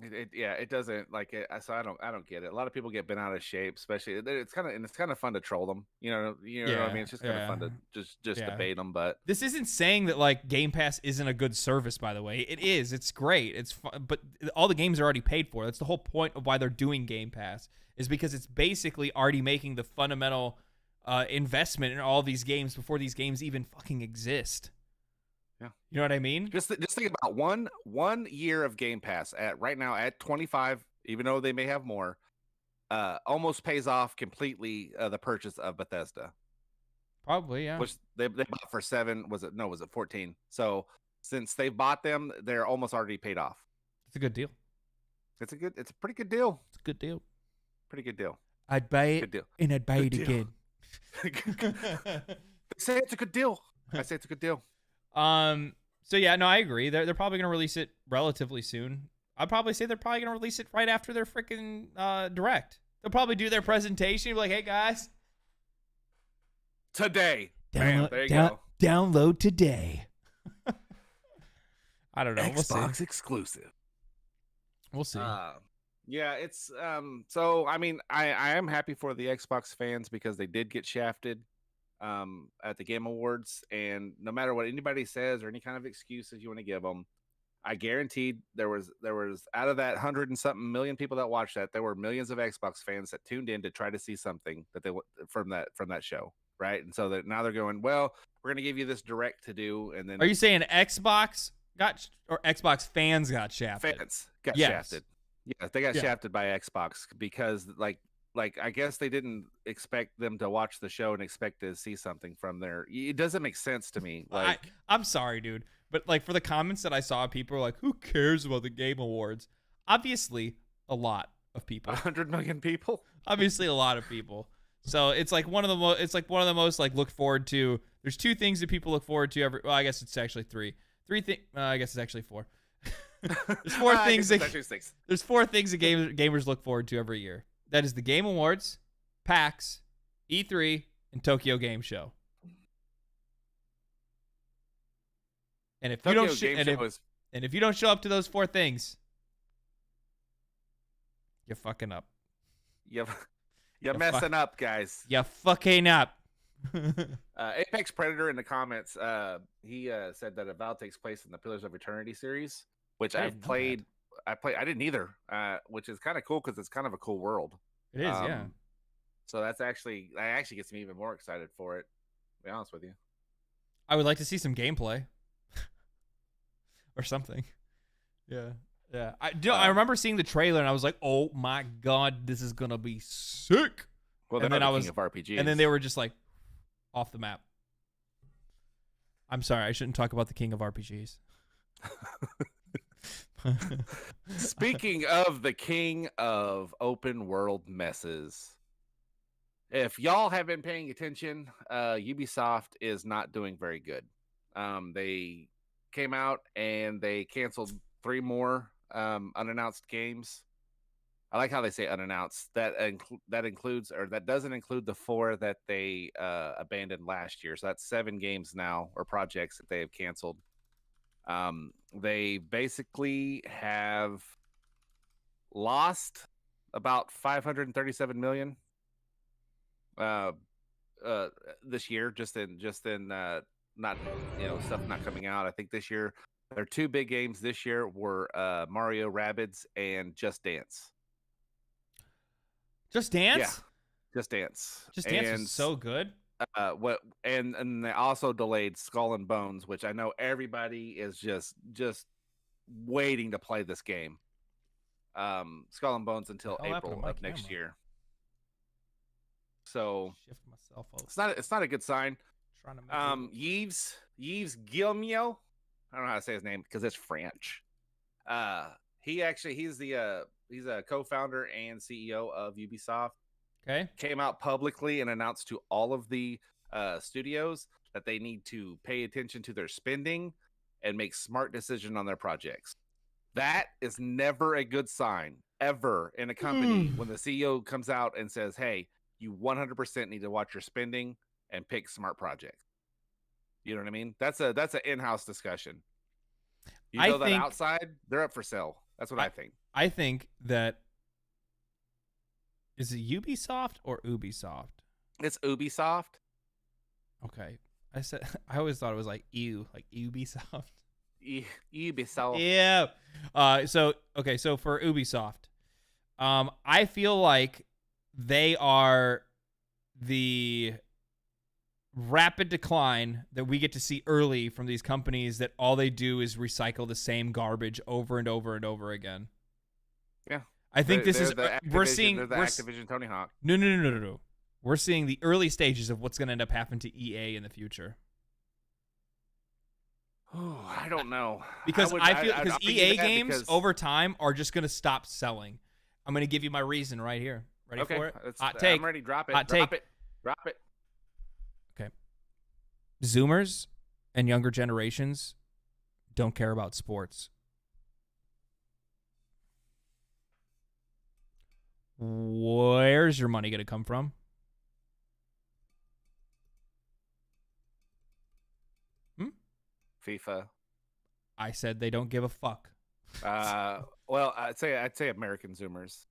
It doesn't like it. So I don't get it. A lot of people get bent out of shape, especially it's kind of fun to troll them. You know what I mean? It's just kind of fun to just debate them. But this isn't saying that like Game Pass isn't a good service. By the way, it is. It's great. It's fun, but all the games are already paid for. That's the whole point of why they're doing Game Pass, is because it's basically already making the fundamental investment in all these games before these games even fucking exist. Yeah, you know what I mean? Just think about one year of Game Pass at right now at $25, even though they may have more, almost pays off completely the purchase of Bethesda. Probably, yeah. Which they bought for $7. Was it 14? So since they bought them, they're almost already paid off. It's a good deal. It's a pretty good deal. It's a good deal. Pretty good deal. I'd buy it, and I'd buy it again. They say it's a good deal. I say it's a good deal. So yeah, no, I agree. They're probably gonna release it relatively soon. I'd probably say they're probably gonna release it right after their freaking direct. They'll probably do their presentation, be like, "Hey guys, today, bam, there you go. Download today." I don't know. Xbox exclusive. We'll see. Yeah, it's so I mean, I am happy for the Xbox fans because they did get shafted at the Game Awards, and no matter what anybody says or any kind of excuses you want to give them, I guaranteed there was out of that 100 and something million people that watched that, there were millions of Xbox fans that tuned in to try to see something that they from that show, right? And so that now they're going, well, we're going to give you this direct to do, and then are you saying Xbox Xbox fans got shafted? Fans got shafted. Yeah, they got shafted by Xbox because like I guess they didn't expect them to watch the show and expect to see something from there. It doesn't make sense to me. Like I'm sorry, dude, but like for the comments that I saw, people were like, "Who cares about the Game Awards?" Obviously, a lot of people. 100 million people. Obviously, a lot of people. So it's like one of the most. It's like one of the most like looked forward to. There's 2 things that people look forward to every. Well, I guess it's actually 3. 3 things. I guess it's actually 4. There's 4 things. There's 4 things that gamers look forward to every year. That is the Game Awards, PAX, E3, and Tokyo Game Show. And if you don't if you don't show up to those 4 things, you're fucking up. You're messing up, guys. You're fucking up. Apex Predator in the comments, he said that Avowed takes place in the Pillars of Eternity series, which I've played. I didn't either, which is kind of cool because it's kind of a cool world. It is, yeah. So that actually gets me even more excited for it. To be honest with you, I would like to see some gameplay or something. Yeah. I remember seeing the trailer and I was like, "Oh my god, this is gonna be sick." Well, and then king of RPGs. And then they were just like off the map. I'm sorry, I shouldn't talk about the king of RPGs. Speaking of the king of open world messes, if y'all have been paying attention, Ubisoft is not doing very good. They came out and they canceled 3 more unannounced games. I like how they say unannounced. That includes, or that doesn't include the 4 that they abandoned last year. So that's 7 games now, or projects that they have canceled. They basically have lost about 537 million this year, just in not stuff not coming out. I think this year their 2 big games this year were Mario Rabbids and Just Dance. Just Dance? Yeah, Just Dance. Just Dance was so good. And they also delayed Skull and Bones, which I know everybody is just waiting to play this game. Skull and Bones until April of next year. So shift myself over. It's not a good sign. Yves Guillemot, I don't know how to say his name because it's French. He's a co-founder and CEO of Ubisoft. Okay. Came out publicly and announced to all of the studios that they need to pay attention to their spending and make smart decisions on their projects. That is never a good sign, ever, in a company when the CEO comes out and says, hey, you 100% need to watch your spending and pick smart projects. You know what I mean? That's an in-house discussion. You know that outside, they're up for sale. That's what I think. I think that... Is it Ubisoft or Ubisoft? It's Ubisoft. Okay. I always thought it was like Ubisoft. Ubisoft. Yeah. So for Ubisoft, I feel like they are the rapid decline that we get to see early from these companies that all they do is recycle the same garbage over and over and over again. Yeah. I think we're seeing the Activision Tony Hawk. No. We're seeing the early stages of what's going to end up happening to EA in the future. Oh, I don't know. Because because EA games over time are just going to stop selling. I'm going to give you my reason right here. Ready for it? Hot take. I'm ready. Drop it. Hot take. Drop it. Okay. Zoomers and younger generations don't care about sports. Where's your money going to come from? FIFA. I said they don't give a fuck. Well, I'd say American Zoomers.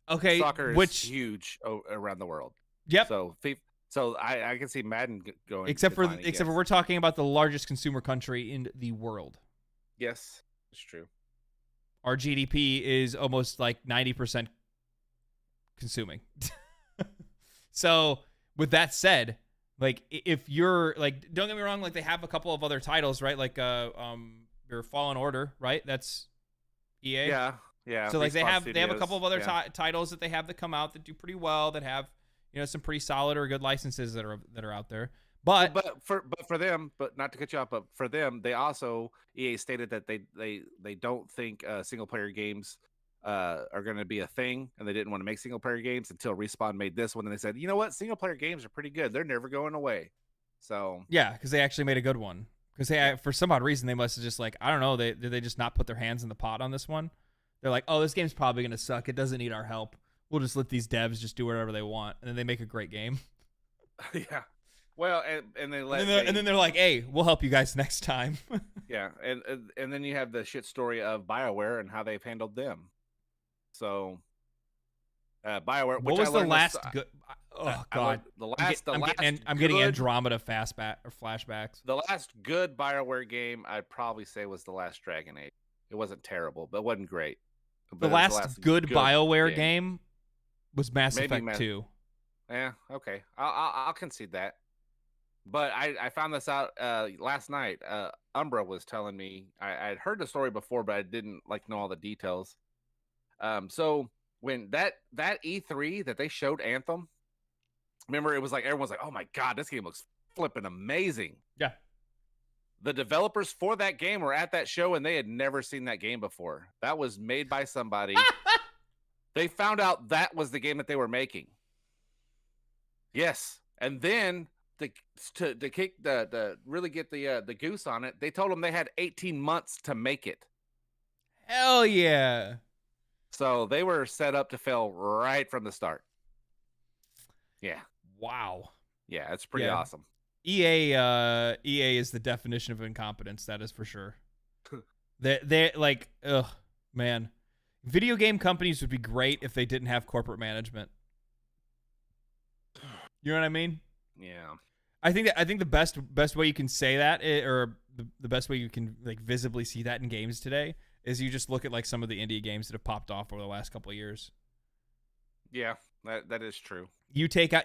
Okay, Soccer is huge around the world. Yep. So FIFA. So I can see Madden going. Except for we're talking about the largest consumer country in the world. Yes, it's true. Our GDP is almost like 90% consuming. So with that said, like if you're like, don't get me wrong, like they have a couple of other titles, right? Like your Fallen Order, right? That's EA. Yeah. So like they have a couple of other titles that they have that come out that do pretty well, that have, you know, some pretty solid or good licenses that are out there. But for them, but not to cut you off, but for them, they also EA stated that they don't think single player games are going to be a thing, and they didn't want to make single player games until Respawn made this one, and they said, you know what, single player games are pretty good. They're never going away. So yeah, because they actually made a good one. Because for some odd reason they must have just like, I don't know, did they just not put their hands in the pot on this one? They're like, oh, this game's probably going to suck. It doesn't need our help. We'll just let these devs just do whatever they want, and then they make a great game. Yeah. Well, and then they're like, "Hey, we'll help you guys next time." Yeah, and then you have the shit story of BioWare and how they've handled them. So, BioWare. What was the last good? Oh God, I'm getting Andromeda flashbacks. The last good BioWare game I'd probably say was the last Dragon Age. It wasn't terrible, but it wasn't great. The last good BioWare game was Mass Effect 2. Yeah, okay, I'll concede that. But I found this out last night. Umbra was telling me, I'd heard the story before, but I didn't know all the details. So when that E3 that they showed Anthem, remember it was like everyone's like, oh my God, this game looks flipping amazing. Yeah. The developers for that game were at that show and they had never seen that game before. That was made by somebody. They found out that was the game that they were making. Yes. And then to kick the really get the goose on it, they told them they had 18 months to make it. Hell yeah. So they were set up to fail right from the start. Yeah. Wow. Yeah, it's pretty awesome. EA is the definition of incompetence, that is for sure. They like, ugh, man. Video game companies would be great if they didn't have corporate management. You know what I mean? Yeah. I think the best way you can say that, or the best way you can like visibly see that in games today, is you just look at like some of the indie games that have popped off over the last couple of years. Yeah, that is true. You take out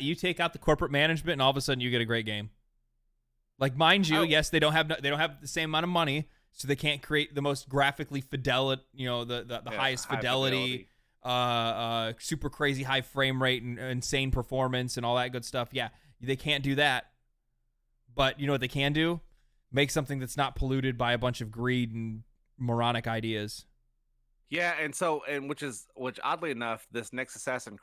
the corporate management, and all of a sudden you get a great game. Like, mind you, yes, they don't have the same amount of money, so they can't create the most graphically fidelity, the highest fidelity, super crazy high frame rate and insane performance and all that good stuff. Yeah, they can't do that. But you know what they can do? Make something that's not polluted by a bunch of greed and moronic ideas. Yeah, which oddly enough, this next Assassin's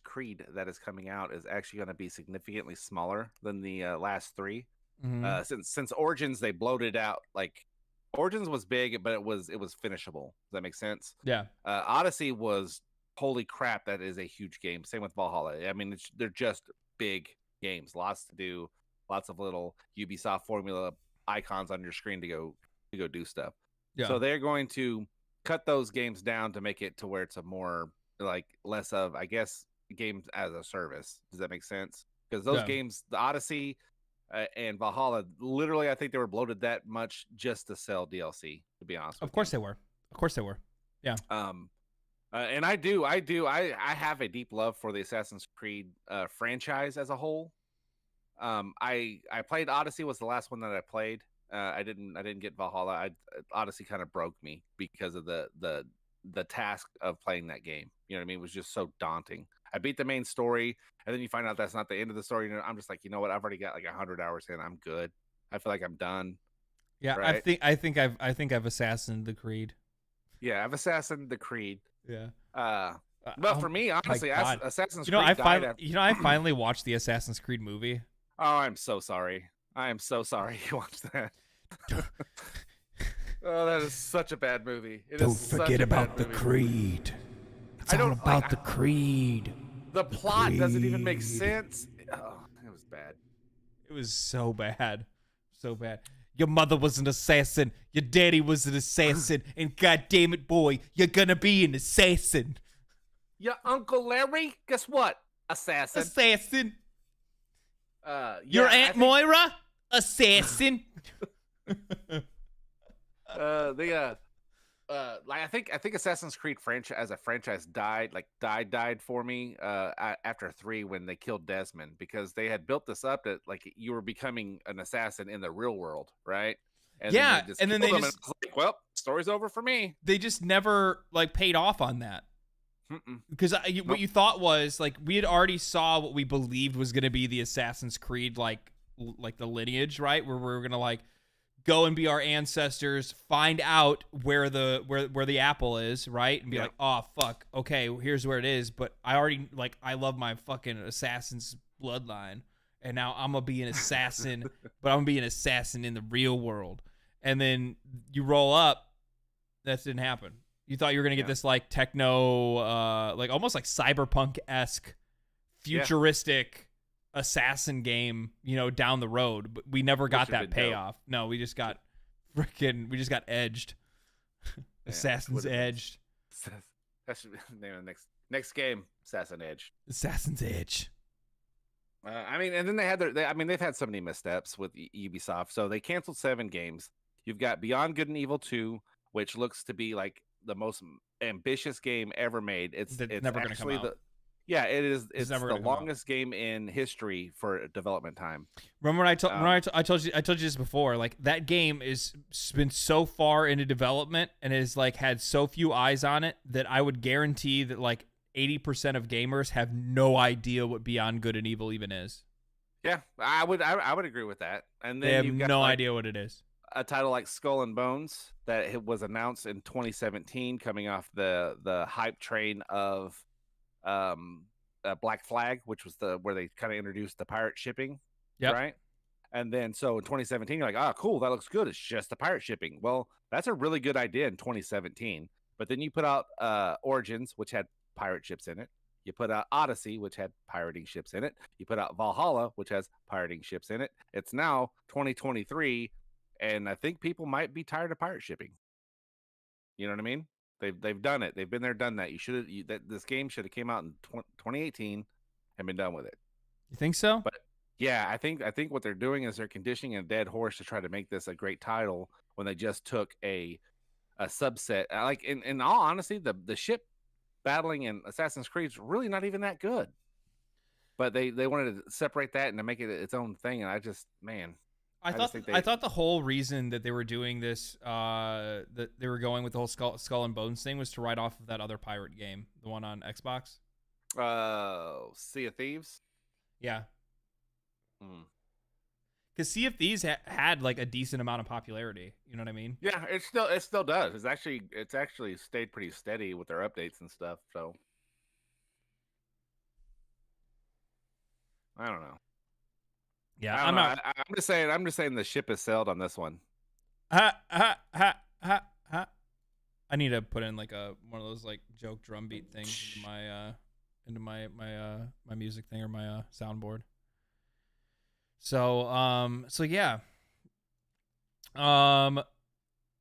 Creed that is coming out is actually going to be significantly smaller than the last three. Mm-hmm. Since Origins, they bloated out. Like, Origins was big, but it was finishable. Does that make sense? Yeah. Odyssey was, holy crap, that is a huge game. Same with Valhalla. I mean, they're just big games. Lots to do. Lots of little Ubisoft formula icons on your screen to go do stuff. Yeah. So they're going to cut those games down to make it to where it's a more less of, I guess, games as a service. Does that make sense? Because those games, the Odyssey and Valhalla, literally, I think they were bloated that much just to sell DLC. To be honest, of course they were. Yeah. And I have a deep love for the Assassin's Creed franchise as a whole. I played Odyssey, was the last one that I played. I didn't get Valhalla. Odyssey kind of broke me because of the task of playing that game. You know what I mean? It was just so daunting. I beat the main story, and then you find out that's not the end of the story. I'm just like, you know what? I've already got 100 hours in. I'm good. I feel like I'm done. Yeah, right? I think I've assassinated the Creed. Yeah, I've assassinated the Creed. Yeah. But for me, honestly, Assassin's Creed I finally watched the Assassin's Creed movie. Oh, I'm so sorry. I am so sorry you watched that. Oh, that is such a bad movie. Don't forget about the creed. It's all about the creed. The plot doesn't even make sense. Oh, it was bad. It was so bad. So bad. Your mother was an assassin. Your daddy was an assassin. And god damn it, boy, you're gonna be an assassin. Your Uncle Larry? Guess what? Assassin. Assassin. Your Aunt Moira? Assassin. I think Assassin's Creed franchise as a franchise died for me after 3 when they killed Desmond, because they had built this up that like you were becoming an assassin in the real world, right? And yeah, then they just like, well, story's over for me. They just never like paid off on that. Because what you thought was like we had already saw what we believed was going to be the Assassin's Creed like the lineage, right? Where we're going to like go and be our ancestors, find out where the apple is, right? And be like, oh fuck, okay, here's where it is. But I love my fucking assassin's bloodline, and now I'm gonna be an assassin, but I'm gonna be an assassin in the real world. And then you roll up, that didn't happen. You thought you were gonna get this like techno, like almost like cyberpunk-esque, futuristic assassin game, down the road, but we never got that payoff. Dope. No, we just got edged. Assassin's Edged. That should be the name of the next game. Assassin's Edge. Assassin's Edge. And then they've had so many missteps with Ubisoft. So they canceled 7 games. You've got Beyond Good and Evil 2, which looks to be like the most ambitious game ever made. It's never going to come out. It is. It's the longest game in history for development time. Remember when I told you this before? Like that game is been so far into development and is like had so few eyes on it that I would guarantee that like 80% of gamers have no idea what Beyond Good and Evil even is. Yeah, I would agree with that. And then they have no idea what it is. A title like Skull and Bones that was announced in 2017, coming off the hype train of Black Flag, which was where they kind of introduced the pirate shipping, right? And then so in 2017, you're like, cool, that looks good. It's just the pirate shipping. Well, that's a really good idea in 2017. But then you put out Origins, which had pirate ships in it. You put out Odyssey, which had pirating ships in it. You put out Valhalla, which has pirating ships in it. It's now 2023, and I think people might be tired of pirate shipping. You know what I mean? They've done it. They've been there, done that. This game should have came out in 2018 and been done with it. You think so? But yeah, I think what they're doing is they're conditioning a dead horse to try to make this a great title when they just took a subset. Like in all honesty, the ship battling in Assassin's Creed is really not even that good. But they wanted to separate that and to make it its own thing, and I thought the whole reason that they were doing this, that they were going with the whole Skull and Bones thing, was to write off of that other pirate game, the one on Xbox. Sea of Thieves. Yeah. Because Sea of Thieves had like a decent amount of popularity. You know what I mean? Yeah, it still does. It's actually stayed pretty steady with their updates and stuff. So I don't know. Yeah, I'm just saying the ship has sailed on this one. I need to put in like one of those like joke drum beat things into my music thing or my soundboard. So yeah. Do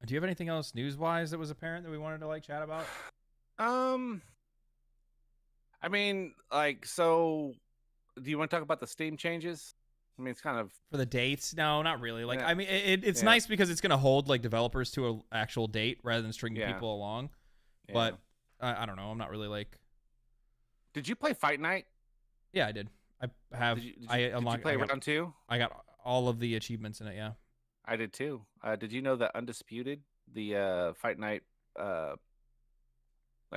you have anything else news-wise that was apparent that we wanted to like chat about? I mean, like, so do you want to talk about the Steam changes? I mean, it's kind of for the dates. No, not really. Like, I mean, it's nice because it's going to hold like developers to an actual date rather than stringing people along. Yeah. But I don't know. I'm not really like. Did you play Fight Night? Yeah, I did. I have. Did you play round 2? I got all of the achievements in it. Yeah, I did too. Did you know that Undisputed, the Fight Night, I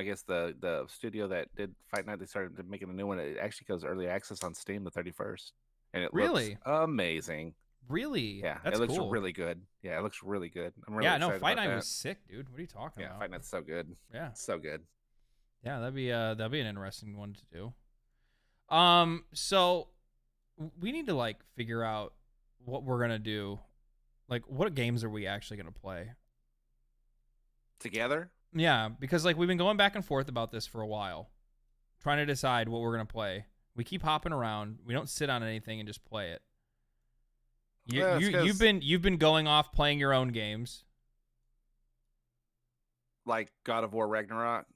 guess the studio that did Fight Night, they started making a new one. It actually goes early access on Steam the 31st. And it looks amazing. Really? Yeah, that's it looks cool. really good. Yeah, it looks really good. I'm really excited about Fight Night that. was sick, dude. What are you talking about? Yeah, Fight Night's so good. Yeah, so good. Yeah, that'd be an interesting one to do. So we need to like figure out what we're gonna do. Like, what games are we actually gonna play together? Yeah, because like we've been going back and forth about this for a while, trying to decide what we're gonna play. We keep hopping around. We don't sit on anything and just play it. You've been going off playing your own games, like God of War Ragnarok.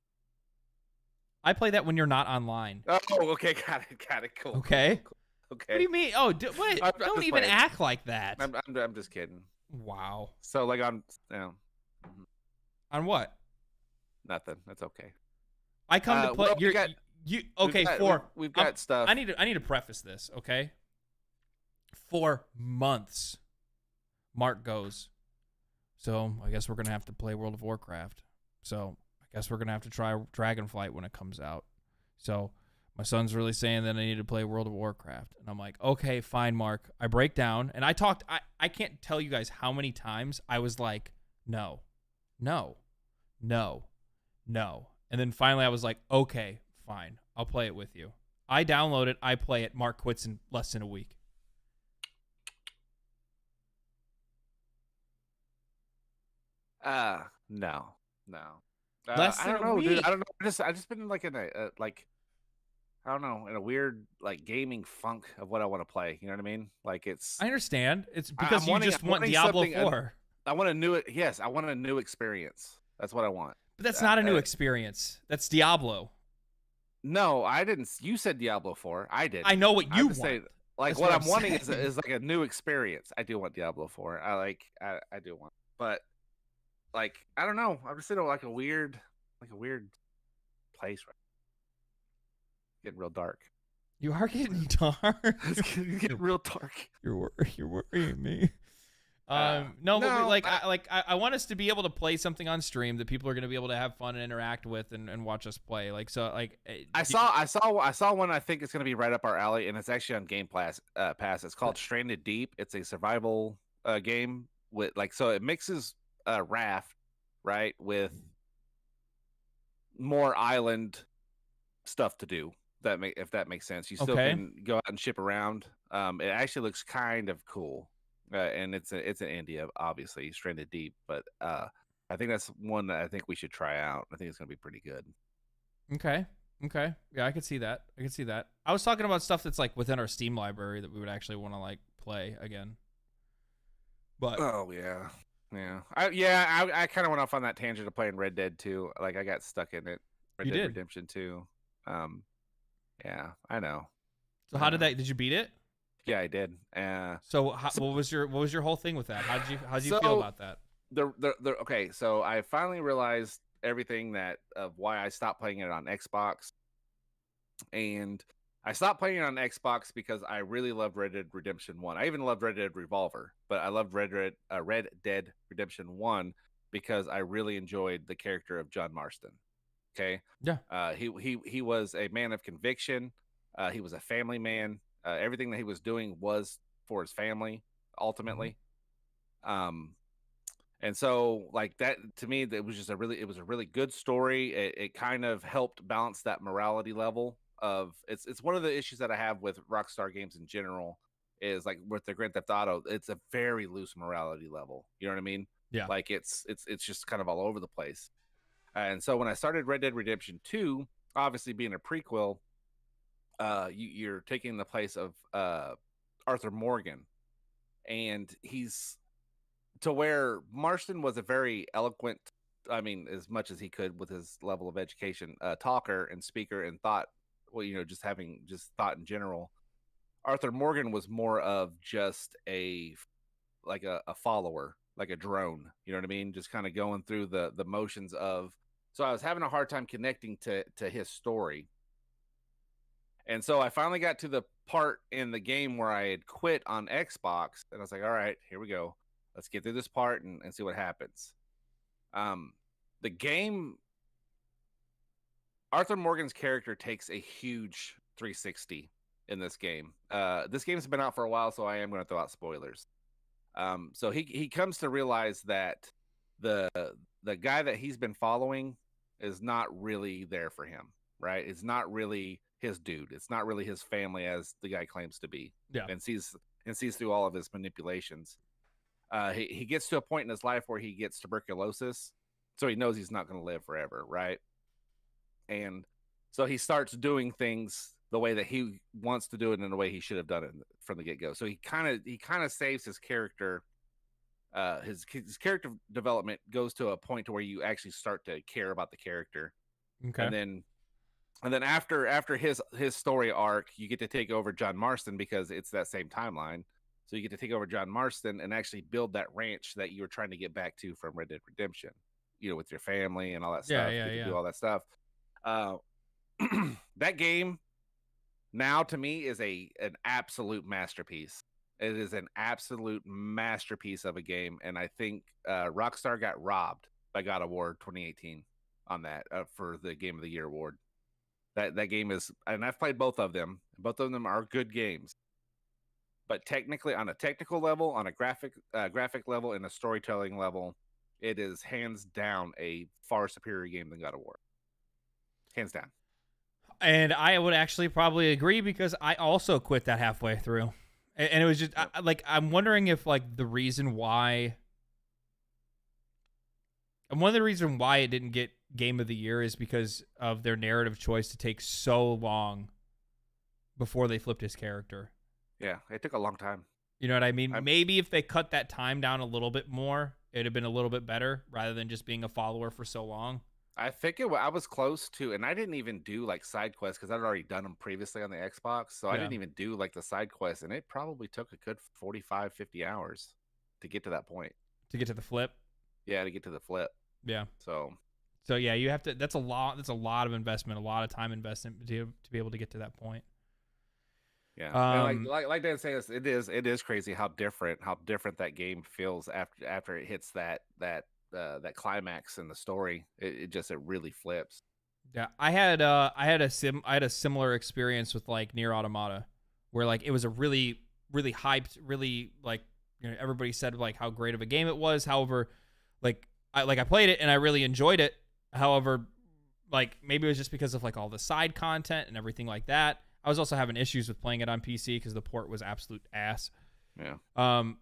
I play that when you're not online. Oh, okay, got it. Cool. Okay. Cool. Okay. What do you mean? Oh, what? Don't even playing. act like that. I'm just kidding. Wow. So like on what? Nothing. That's okay. I come to play. Well, we've got stuff. I need to preface this, okay? For months, Mark goes, so I guess we're gonna have to play World of Warcraft. So I guess we're gonna have to try Dragonflight when it comes out. So my son's really saying that I need to play World of Warcraft, and I'm like, okay, fine, Mark. I break down, and I talked. I can't tell you guys how many times I was like, no, and then finally I was like, okay, fine, I'll play it with you. I download it, I play it. Mark quits in less than a week. No. Less than I don't a know, week. dude. I don't know. I just been like in a I don't know, in a weird like gaming funk of what I want to play. You know what I mean? Like it's. I understand. It's because you just want Diablo 4. I want a new. Yes, I want a new experience. That's what I want. But that's not a new experience. That's Diablo. No, I didn't. You said Diablo 4. I did. I know what you want. Saying, like what I'm wanting is like a new experience. I do want Diablo 4. I do want, but like I don't know. I'm just in like a weird place right now. Getting real dark. You are getting dark. It's getting real dark. You're worrying me. No, but I want us to be able to play something on stream that people are going to be able to have fun and interact with and watch us play. Like, so like I saw one. I think it's going to be right up our alley, and it's actually on Game Pass. It's called Stranded Deep. It's a survival game with so it mixes Raft, right, with more island stuff to do. If that makes sense. You still can go out and ship around. It actually looks kind of cool. And it's an indie, obviously, Stranded Deep, but I think that's one that I think we should try out. I think it's going to be pretty good. Okay. Yeah, I could see that. I was talking about stuff that's like within our Steam library that we would actually want to like play again. But oh yeah. I kind of went off on that tangent of playing Red Dead 2. Like I got stuck in it. Red Dead Redemption 2. Yeah, I know. So how did you beat it? Yeah, I did. What was your whole thing with that? How did you feel about that? Okay, so I finally realized everything that of why I stopped playing it on Xbox, and I stopped playing it on Xbox because I really loved Red Dead Redemption 1. I even loved Red Dead Revolver, but I loved Red Dead Redemption 1 because I really enjoyed the character of John Marston. Okay, yeah, he was a man of conviction. He was a family man. Everything that he was doing was for his family, ultimately. And so like that to me, it was a really good story. It kind of helped balance that morality level of it's one of the issues that I have with Rockstar games in general is like with the Grand Theft Auto, it's a very loose morality level. You know what I mean? Yeah. Like it's just kind of all over the place. And so when I started Red Dead Redemption 2, obviously being a prequel, you're taking the place of Arthur Morgan, and he's to where Marston was a very eloquent, I mean, as much as he could with his level of education, talker and speaker and thought, just having thought in general. Arthur Morgan was more of just a follower, like a drone, you know what I mean? Just kind of going through the motions of, so I was having a hard time connecting to his story. And so I finally got to the part in the game where I had quit on Xbox, and I was like, all right, here we go. Let's get through this part and see what happens. The game, Arthur Morgan's character takes a huge 360 in this game. This game's been out for a while, so I am going to throw out spoilers. So he comes to realize that the guy that he's been following is not really there for him, right? It's not really his dude. It's not really his family as the guy claims to be. Yeah. And and sees through all of his manipulations. He gets to a point in his life where he gets tuberculosis, so he knows he's not going to live forever, right? And so he starts doing things the way that he wants to do it, in the way he should have done it from the get-go. So he kind of saves his character. His character development goes to a point to where you actually start to care about the character. Okay. And then after his story arc, you get to take over John Marston, because it's that same timeline. So you get to take over John Marston and actually build that ranch that you were trying to get back to from Red Dead Redemption, with your family and all that stuff. Yeah, you get yeah. to do all that stuff. That game now to me is an absolute masterpiece. It is an absolute masterpiece of a game, and I think Rockstar got robbed by God of War 2018 on that for the Game of the Year award. That game is, and I've played both of them. Both of them are good games, but technically, on a technical level, on a graphic level, and a storytelling level, it is hands down a far superior game than God of War. Hands down. And I would actually probably agree, because I also quit that halfway through. And it was just I'm wondering if the reason why. And one of the reasons why it didn't get Game of the Year is because of their narrative choice to take so long before they flipped his character. Yeah, it took a long time. You know what I mean? Maybe if they cut that time down a little bit more, it'd have been a little bit better, rather than just being a follower for so long. I think I was close to, and I didn't even do side quests, because I'd already done them previously on the Xbox. So I didn't even do the side quests, and it probably took a good 45, 50 hours to get to that point. To get to the flip? Yeah, to get to the flip. Yeah. So yeah, you have to. That's a lot. That's a lot of investment, a lot of time investment to be able to get to that point. Yeah, and like Dan says, it is crazy how different that game feels after it hits that climax in the story. It really flips. Yeah, I had a similar experience with Nier Automata, where it was a really hyped, really everybody said how great of a game it was. However, I played it and I really enjoyed it. However, maybe it was just because of all the side content and everything like that. I was also having issues with playing it on PC because the port was absolute ass. Yeah.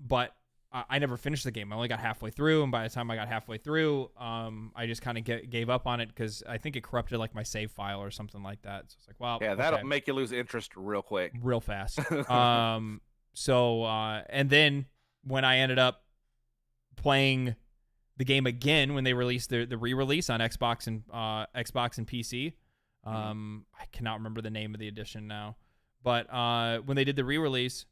But I never finished the game. I only got halfway through, and by the time I got halfway through, I just kind of gave up on it, because I think it corrupted my save file or something like that. So it's well, yeah, that'll make you lose interest real quick, real fast. So and then when I ended up playing the game again, when they released the re-release on Xbox and PC, I cannot remember the name of the edition now, but when they did the re-release,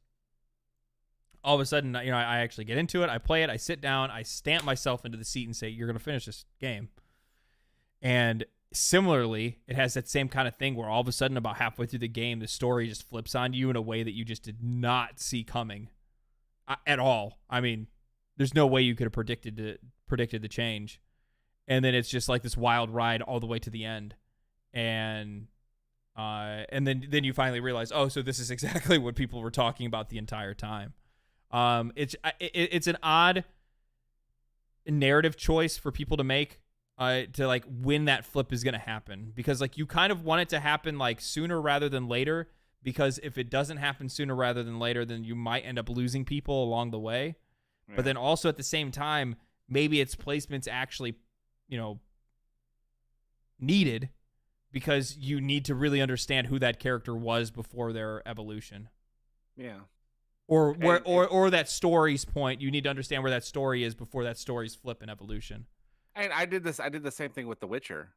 all of a sudden, I actually get into it. I play it. I sit down. I stamp myself into the seat and say, "You're going to finish this game." And similarly, it has that same kind of thing where all of a sudden, about halfway through the game, the story just flips on you in a way that you just did not see coming at all. I mean, there's no way you could have predicted the change. And then it's just this wild ride all the way to the end. And then you finally realize, oh, so this is exactly what people were talking about the entire time. It's an odd narrative choice for people to make to when that flip is going to happen, because you kind of want it to happen sooner rather than later, because if it doesn't happen sooner rather than later, then you might end up losing people along the way. Yeah. But then also at the same time, maybe its placement's actually needed, because you need to really understand who that character was before their evolution. Yeah. Or that story's point. You need to understand where that story is before that story's flip and evolution. And I did the same thing with The Witcher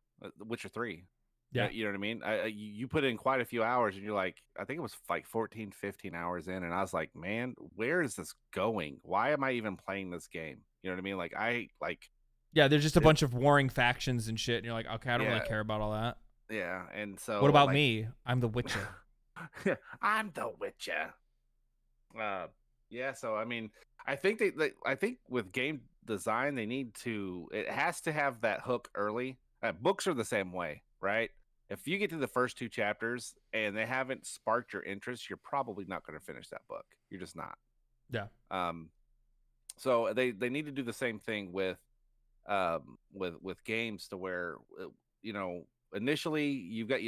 3. Yeah. You know what I mean? You put in quite a few hours, and you're I think it was 14, 15 hours in, and I was like, man, where is this going? Why am I even playing this game? You know what I mean? Yeah, there's just a bunch of warring factions and shit, and you're like, okay, I don't really care about all that. Yeah, and so what about me? I'm the Witcher. I'm the Witcher. Yeah, so I mean, I think I think with game design, it has to have that hook early. Books are the same way, right? If you get to the first 2 chapters and they haven't sparked your interest, you're probably not going to finish that book. You're just not. Yeah. So they need to do the same thing with games, to where initially you got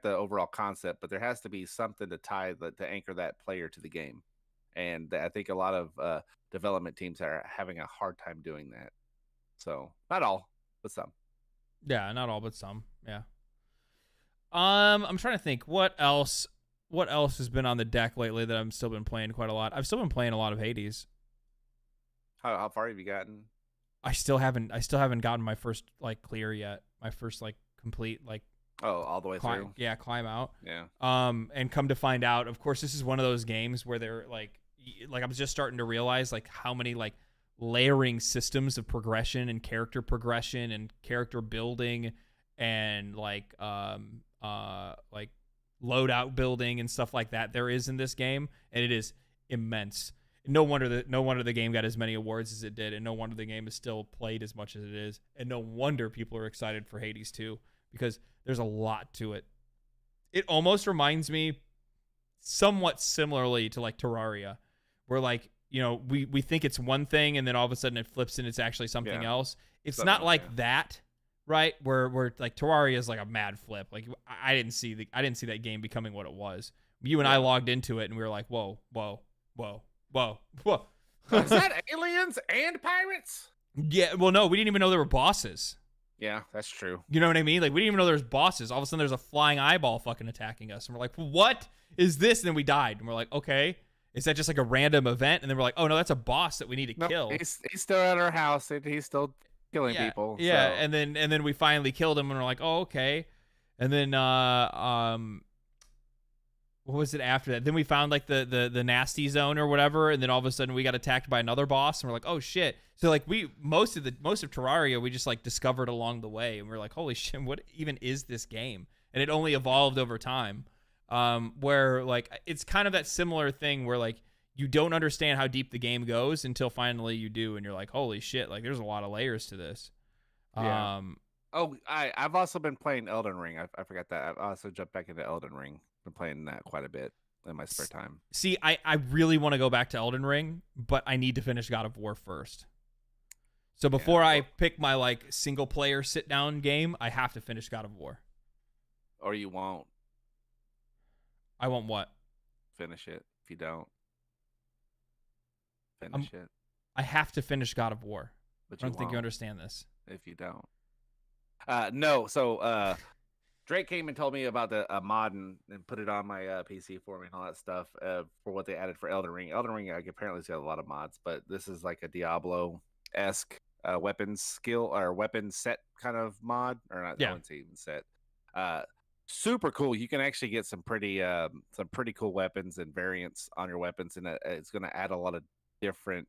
the overall concept, but there has to be something to anchor that player to the game. and I think a lot of development teams are having a hard time doing that. So not all, but some. Yeah, not all, but some. Yeah. I'm trying to think what else has been on the deck lately that I've still been playing quite a lot. I've still been playing a lot of Hades. How far have you gotten? I still haven't gotten my first like clear yet. My first like complete like all the way through. Yeah, climb out. Yeah. And come to find out, of course, this is one of those games where they're like I'm just starting to realize like how many like layering systems of progression and character progression and character building and like loadout building and stuff like that there is in this game, and it is immense. No wonder the game got as many awards as it did, and no wonder the game is still played as much as it is, and no wonder people are excited for Hades 2 because there's a lot to it. It almost reminds me somewhat similarly to like Terraria, where like, you know, we think it's one thing and then all of a sudden it flips and it's actually something else. It's not like that, right? Where like Terraria is like a mad flip. Like I didn't see that game becoming what it was. You and I logged into it and we were like, whoa. Is that aliens and pirates? Yeah, well, no, we didn't even know there were bosses. Yeah, that's true. You know what I mean? Like, we didn't even know there was bosses. All of a sudden, there's a flying eyeball fucking attacking us. And we're like, what is this? And then we died. And we're like, okay, is that just like a random event? And then we're like, oh, no, that's a boss that we need to kill. He's still at our house. And he's still killing people. Yeah, so. and then we finally killed him. And we're like, oh, okay. And then, what was it after that? Then we found like the nasty zone or whatever, and then all of a sudden we got attacked by another boss, and we're like, oh shit. So like most of Terraria we just like discovered along the way, and we're like, holy shit, what even is this game? And it only evolved over time. Where like it's kind of that similar thing where like you don't understand how deep the game goes until finally you do, and you're like, holy shit, like there's a lot of layers to this. Yeah. I've also been playing Elden Ring. I forgot that. I've also jumped back into Elden Ring. Been playing that quite a bit in my spare time. See, I really want to go back to Elden Ring, but I need to finish God of War first. So before I pick my like single player sit down game, I have to finish God of War. Or you won't. I won't what? Finish it. If you don't, finish it. I have to finish God of War. But I don't think you understand this. If you don't. No, so Drake came and told me about the mod and put it on my PC for me and all that stuff for what they added for Elden Ring. Elden Ring apparently has got a lot of mods, but this is like a Diablo-esque weapons skill or weapons set kind of mod, or not? Yeah, even set. Super cool. You can actually get some pretty cool weapons and variants on your weapons, and it's going to add a lot of different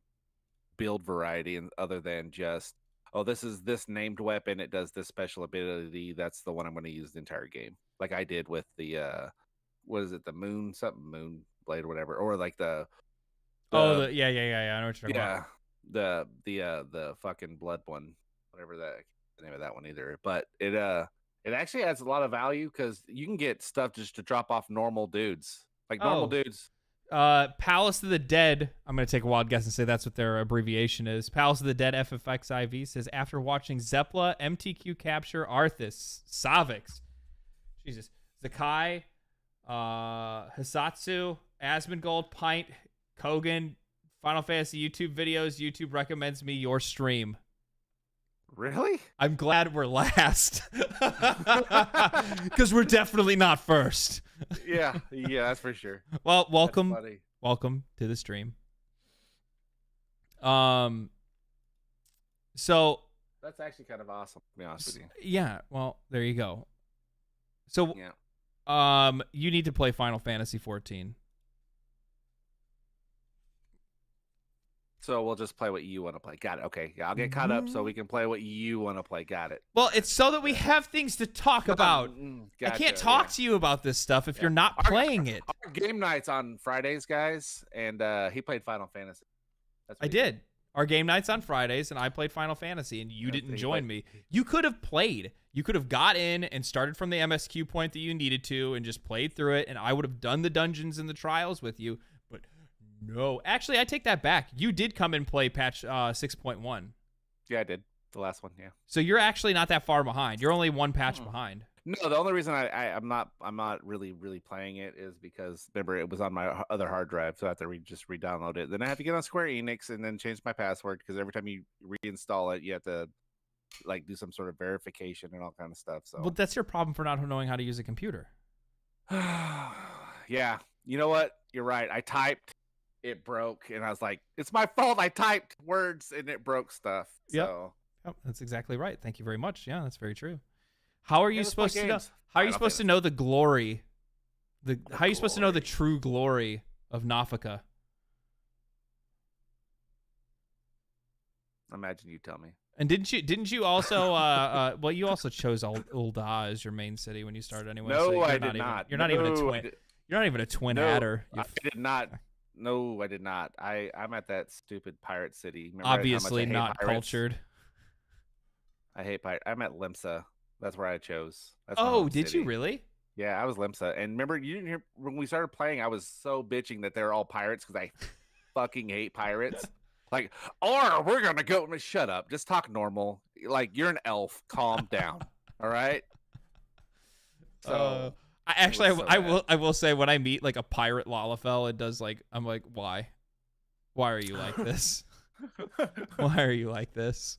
build variety, and other than just, oh, this is this named weapon, it does this special ability, that's the one I'm going to use the entire game. Like I did with the, what is it, the moon blade or whatever, or like yeah, I know what you're talking about. The fucking blood one, whatever the name of that one either. But it actually adds a lot of value because you can get stuff just to drop off normal dudes. Normal dudes. Palace of the Dead, I'm going to take a wild guess and say that's what their abbreviation is. Palace of the Dead FFXIV says, after watching Zepla, MTQ Capture, Arthas, Savix, Jesus, Zakai, Hisatsu, Asmongold, Pint, Kogan, Final Fantasy YouTube videos, YouTube recommends me your stream. Really? I'm glad we're last. Because we're definitely not first. Yeah, that's for sure. Well, welcome to the stream. So that's actually kind of awesome, to be honest with you. Yeah, well, there you go. So you need to play Final Fantasy XIV. So we'll just play what you want to play. Got it. Okay. I'll get caught up so we can play what you want to play. Got it. Well, it's so that we have things to talk about. Gotcha, I can't talk to you about this stuff if you're not playing it. Our game night's on Fridays, guys, and he played Final Fantasy. I did. Our game night's on Fridays, and I played Final Fantasy, and you didn't join me. You could have played. You could have got in and started from the MSQ point that you needed to and just played through it, and I would have done the dungeons and the trials with you. No, actually, I take that back. You did come and play patch 6.1. Yeah, I did. The last one, yeah. So you're actually not that far behind. You're only one patch behind. No, the only reason I'm not really playing it is because remember it was on my other hard drive, so I have to just re-download it. Then I have to get on Square Enix and then change my password because every time you reinstall it, you have to like do some sort of verification and all kind of stuff. Well, So that's your problem for not knowing how to use a computer. yeah, you know what? You're right. I typed, it broke, and I was like, it's my fault. I typed words and it broke stuff. Yep. So Yep, that's exactly right. Thank you very much. Yeah, that's very true. How are you let's play supposed to know? games. How are you Final supposed to Fantasy. know the glory? How are you supposed to know the glory. true glory of Nafika? Imagine you tell me. And didn't you also well you also chose Ul'dah as your main city when you started anyway. No, So you're I not did even, not. You're not even a No, I twin. did- You're not even a twin No, adder. I did not. No, I did not. I'm at that stupid pirate city. Remember Obviously how much I hate not pirates? cultured. I hate pirates. I'm at Limsa. That's where I chose. That's my Oh, home did city. you really? Yeah, I was Limsa. And remember, you didn't hear when we started playing. I was so bitching that they're all pirates because I fucking hate pirates. Like, or we're gonna go. Shut up. Just talk normal. Like you're an elf. Calm down. All right. So I actually was so I will say when I meet like a pirate Lalafell, it does like I'm like why are you like this? Why are you like this?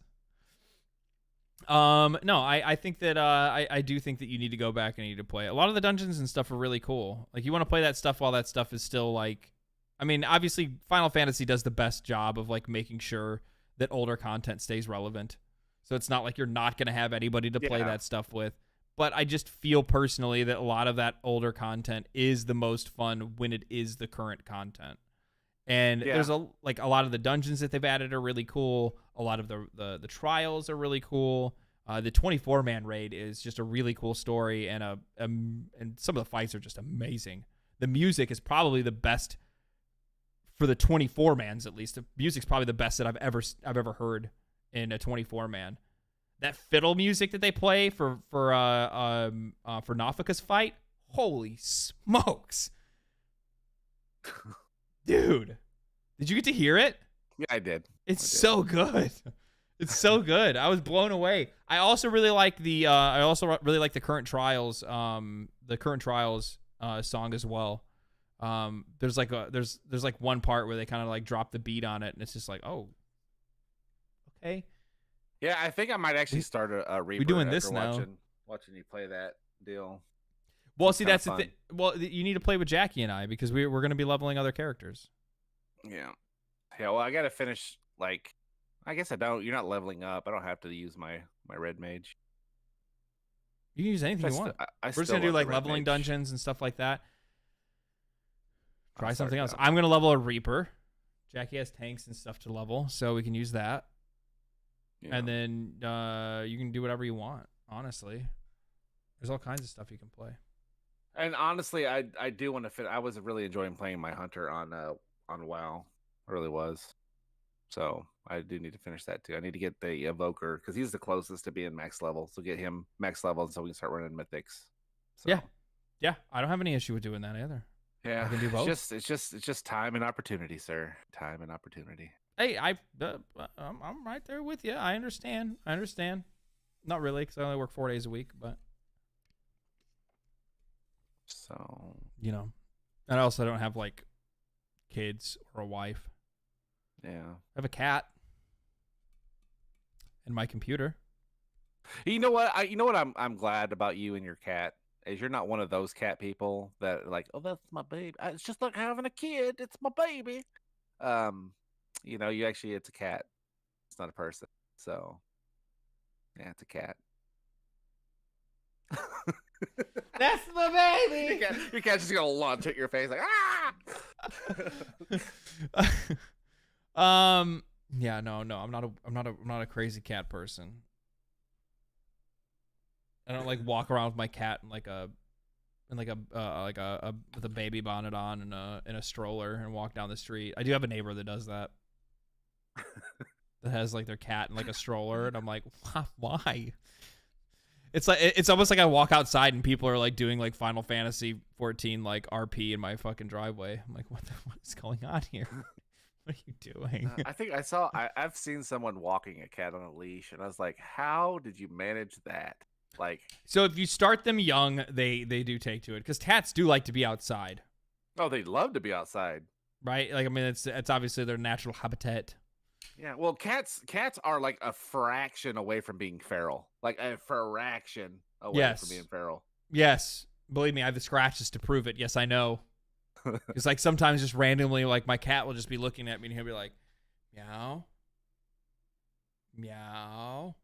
No, I think that I do think that you need to go back and you need to play it. A lot of the dungeons and stuff are really cool. Like you want to play that stuff while that stuff is still like, I mean, obviously Final Fantasy does the best job of like making sure that older content stays relevant. So it's not like you're not going to have anybody to play Yeah. that stuff with. But I just feel personally that a lot of that older content is the most fun when it is the current content. And Yeah. there's a lot of the dungeons that they've added are really cool. A lot of the trials are really cool. The 24-man raid is just a really cool story, and and some of the fights are just amazing. The music is probably the best for the 24-mans, at least. The music's probably the best that I've ever heard in a 24-man. That fiddle music that they play for Nafika's fight, holy smokes. Dude, did you get to hear it? Yeah, I did. It's so good. It's so good. I was blown away. I also really like the current trials song as well. There's like one part where they kind of like drop the beat on it, and it's just like, oh, okay. Yeah, I think I might actually start a Reaper. doing after this now. Watching you play that deal. Well, It's see, kinda that's the fun. thing. Well, you need to play with Jackie and I because we're going to be leveling other characters. Yeah. Yeah, well, I got to finish, like, I guess I don't. You're not leveling up. I don't have to use my red mage. You can use anything you want. I We're just still going to do love the like red leveling mage. dungeons and stuff like that. Try I'll start something else. now. I'm going to level a Reaper. Jackie has tanks and stuff to level, so we can use that. Yeah. And then you can do whatever you want, honestly. There's all kinds of stuff you can play. And honestly, I do want to fit. I was really enjoying playing my hunter on WoW. I really was. So I do need to finish that too. I need to get the evoker because he's the closest to being max level. So get him max level, so we can start running mythics. So, Yeah, I don't have any issue with doing that either. yeah. I can do both. It's just time and opportunity, sir. Time and opportunity. Hey, I'm right there with you. I understand. Not really, because I only work 4 days a week, but So you know, and I also don't have like kids or a wife. yeah. I have a cat and my computer. You know what? I'm glad about you and your cat is you're not one of those cat people that are like, oh, that's my baby. It's just like having a kid. It's my baby. You actually, it's a cat. It's not a person. So, yeah, it's a cat. That's the baby. Your cat's just gonna launch at your face like Yeah, no, I'm not a crazy cat person. I don't like walk around with my cat in with a baby bonnet on and in a stroller and walk down the street. I do have a neighbor that does that. That has like their cat in like a stroller, and I'm like, why? It's almost like I walk outside and people are like doing like Final Fantasy XIV like RP in my fucking driveway. I'm like, what is going on here? What are you doing? I've seen someone walking a cat on a leash, and I was like, how did you manage that? Like, so if you start them young, they do take to it because cats do like to be outside, oh, they love to be outside. right? Like I mean, it's obviously their natural habitat. Yeah, well, cats are like a fraction away from being feral. Like a fraction away from being feral. Yes, believe me, I have the scratches to prove it. Yes, I know. It's like sometimes just randomly, like my cat will just be looking at me and he'll be like, meow, meow,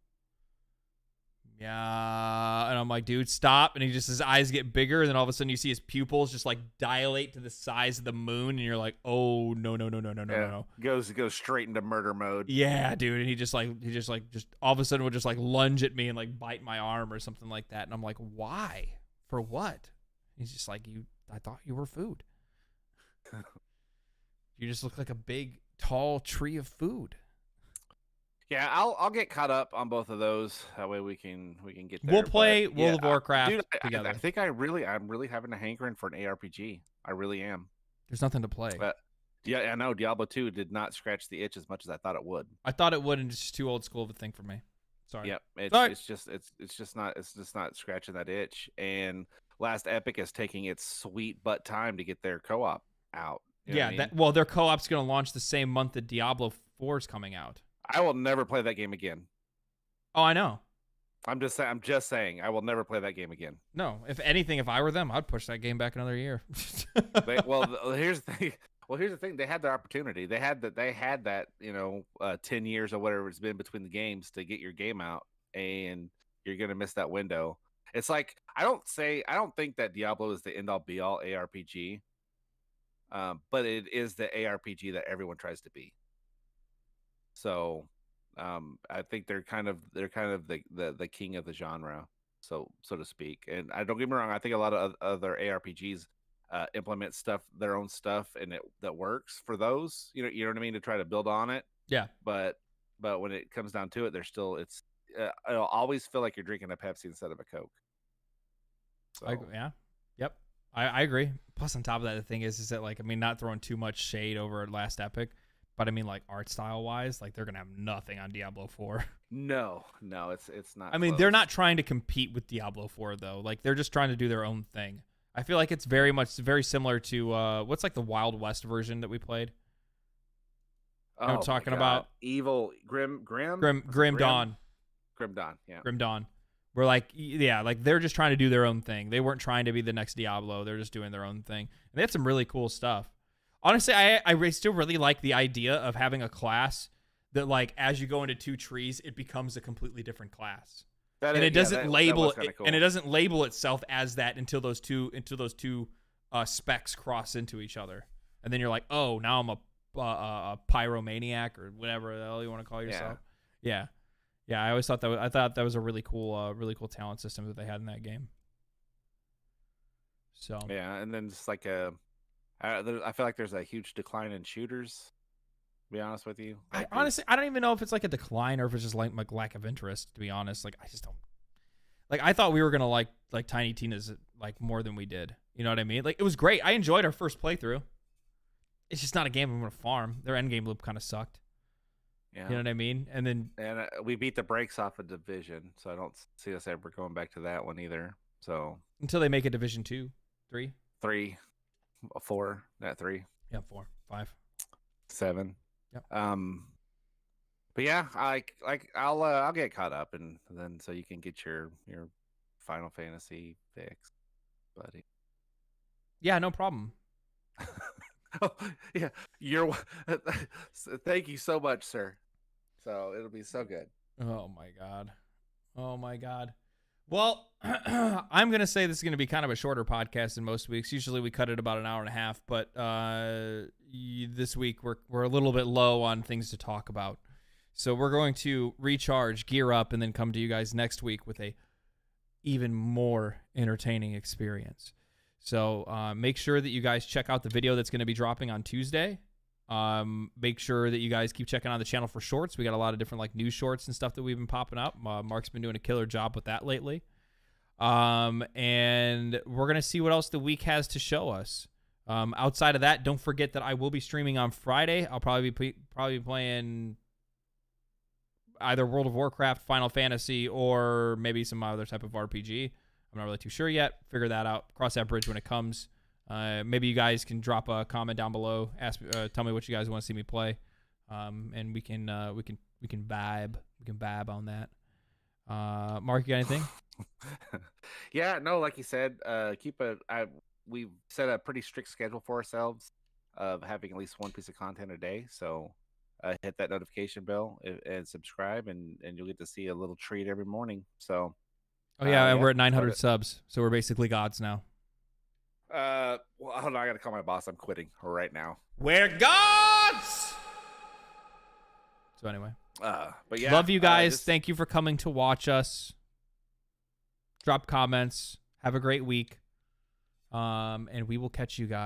meow, and I'm like, dude, stop! And his eyes get bigger, and then all of a sudden you see his pupils just like dilate to the size of the moon, and you're like, oh no no no no no no no. Goes straight into murder mode. Yeah, dude, and he just all of a sudden would just like lunge at me and like bite my arm or something like that, and I'm like, why? For what? He's just like, I thought you were food. You just look like a big, tall tree of food. Yeah, I'll get caught up on both of those. That way we can get there. We'll play World of Warcraft together. I think I'm really having a hankering for an ARPG. I really am. There's nothing to play. Yeah, I know Diablo 2 did not scratch the itch as much as I thought it would. I thought it would, and it's just too old school of a thing for me. Sorry. Yep, it's just not scratching that itch. And Last Epic is taking its sweet butt time to get their co-op out. You know what I mean? Their co-op's going to launch the same month that Diablo 4 is coming out. I will never play that game again. Oh, I know. I'm just saying I will never play that game again. No, if anything, if I were them, I'd push that game back another year. Here's the thing. They had their opportunity. They had that 10 years or whatever it's been between the games to get your game out, and you're gonna miss that window. It's like I don't think that Diablo is the end all be all ARPG, but it is the ARPG that everyone tries to be. So, I think they're kind of the king of the genre, so to speak. And I don't get me wrong, I think a lot of other ARPGs implement their own stuff, and that works for those. You know what I mean, to try to build on it. Yeah. But when it comes down to it, it'll always feel like you're drinking a Pepsi instead of a Coke. So. Yep. I agree. Plus, on top of that, the thing is that like, I mean, not throwing too much shade over Last Epic, but I mean, like art style wise, like they're gonna have nothing on Diablo 4. No, it's not. I mean, they're not trying to compete with Diablo 4 though. Like they're just trying to do their own thing. I feel like it's very similar to what's like the Wild West version that we played. You know what I'm talking about? Evil Grim Dawn. Grim Dawn, yeah. Grim Dawn. We're like, yeah, like they're just trying to do their own thing. They weren't trying to be the next Diablo. They're just doing their own thing. And they had some really cool stuff. Honestly, I still really like the idea of having a class that, like, as you go into two trees, it becomes a completely different class. It doesn't label itself as that until those two specs cross into each other, and then you're like, oh, now I'm a pyromaniac or whatever the hell you want to call yourself. Yeah. I always thought that was a really cool talent system that they had in that game. So yeah, and then just like I feel like there's a huge decline in shooters. To be honest with you, I don't even know if it's like a decline or if it's just like lack of interest. To be honest, like I just don't. Like I thought we were gonna like Tiny Tina's like more than we did. You know what I mean? Like it was great. I enjoyed our first playthrough. It's just not a game I'm gonna farm. Their end game loop kind of sucked. Yeah. You know what I mean? And we beat the brakes off of Division, so I don't see us ever going back to that one either. So until they make a Division 2, 3, 4, not 3. Yeah, 4, 5, 7. Yep. But yeah, I'll get caught up, and then so you can get your Final Fantasy fix, buddy. Yeah, no problem. Oh yeah, thank you so much, sir. So it'll be so good. Oh my god. Well, I'm gonna say this is gonna be kind of a shorter podcast than most weeks. Usually we cut it about an hour and a half, but this week we're a little bit low on things to talk about. So we're going to recharge, gear up, and then come to you guys next week with a even more entertaining experience. So make sure that you guys check out the video that's going to be dropping on Tuesday. Make sure that you guys keep checking on the channel for shorts. We got a lot of different like news shorts and stuff that we've been popping up. Mark's been doing a killer job with that lately. And we're going to see what else the week has to show us. Outside of that, don't forget that I will be streaming on Friday. I'll probably be playing either World of Warcraft, Final Fantasy, or maybe some other type of RPG. I'm not really too sure yet. Figure that out. Cross that bridge when it comes. Maybe you guys can drop a comment down below. Tell me what you guys want to see me play, and we can vibe. We can vibe on that. Mark, you got anything? Yeah, no, like you said, we've set a pretty strict schedule for ourselves of having at least one piece of content a day. So hit that notification bell and subscribe, and you'll get to see a little treat every morning. So. Oh yeah, we're at 900 subs, so we're basically gods now. Well, hold on, I gotta call my boss. I'm quitting right now. We're gods. So anyway, but yeah, love you guys. Thank you for coming to watch us. Drop comments. Have a great week. And we will catch you guys.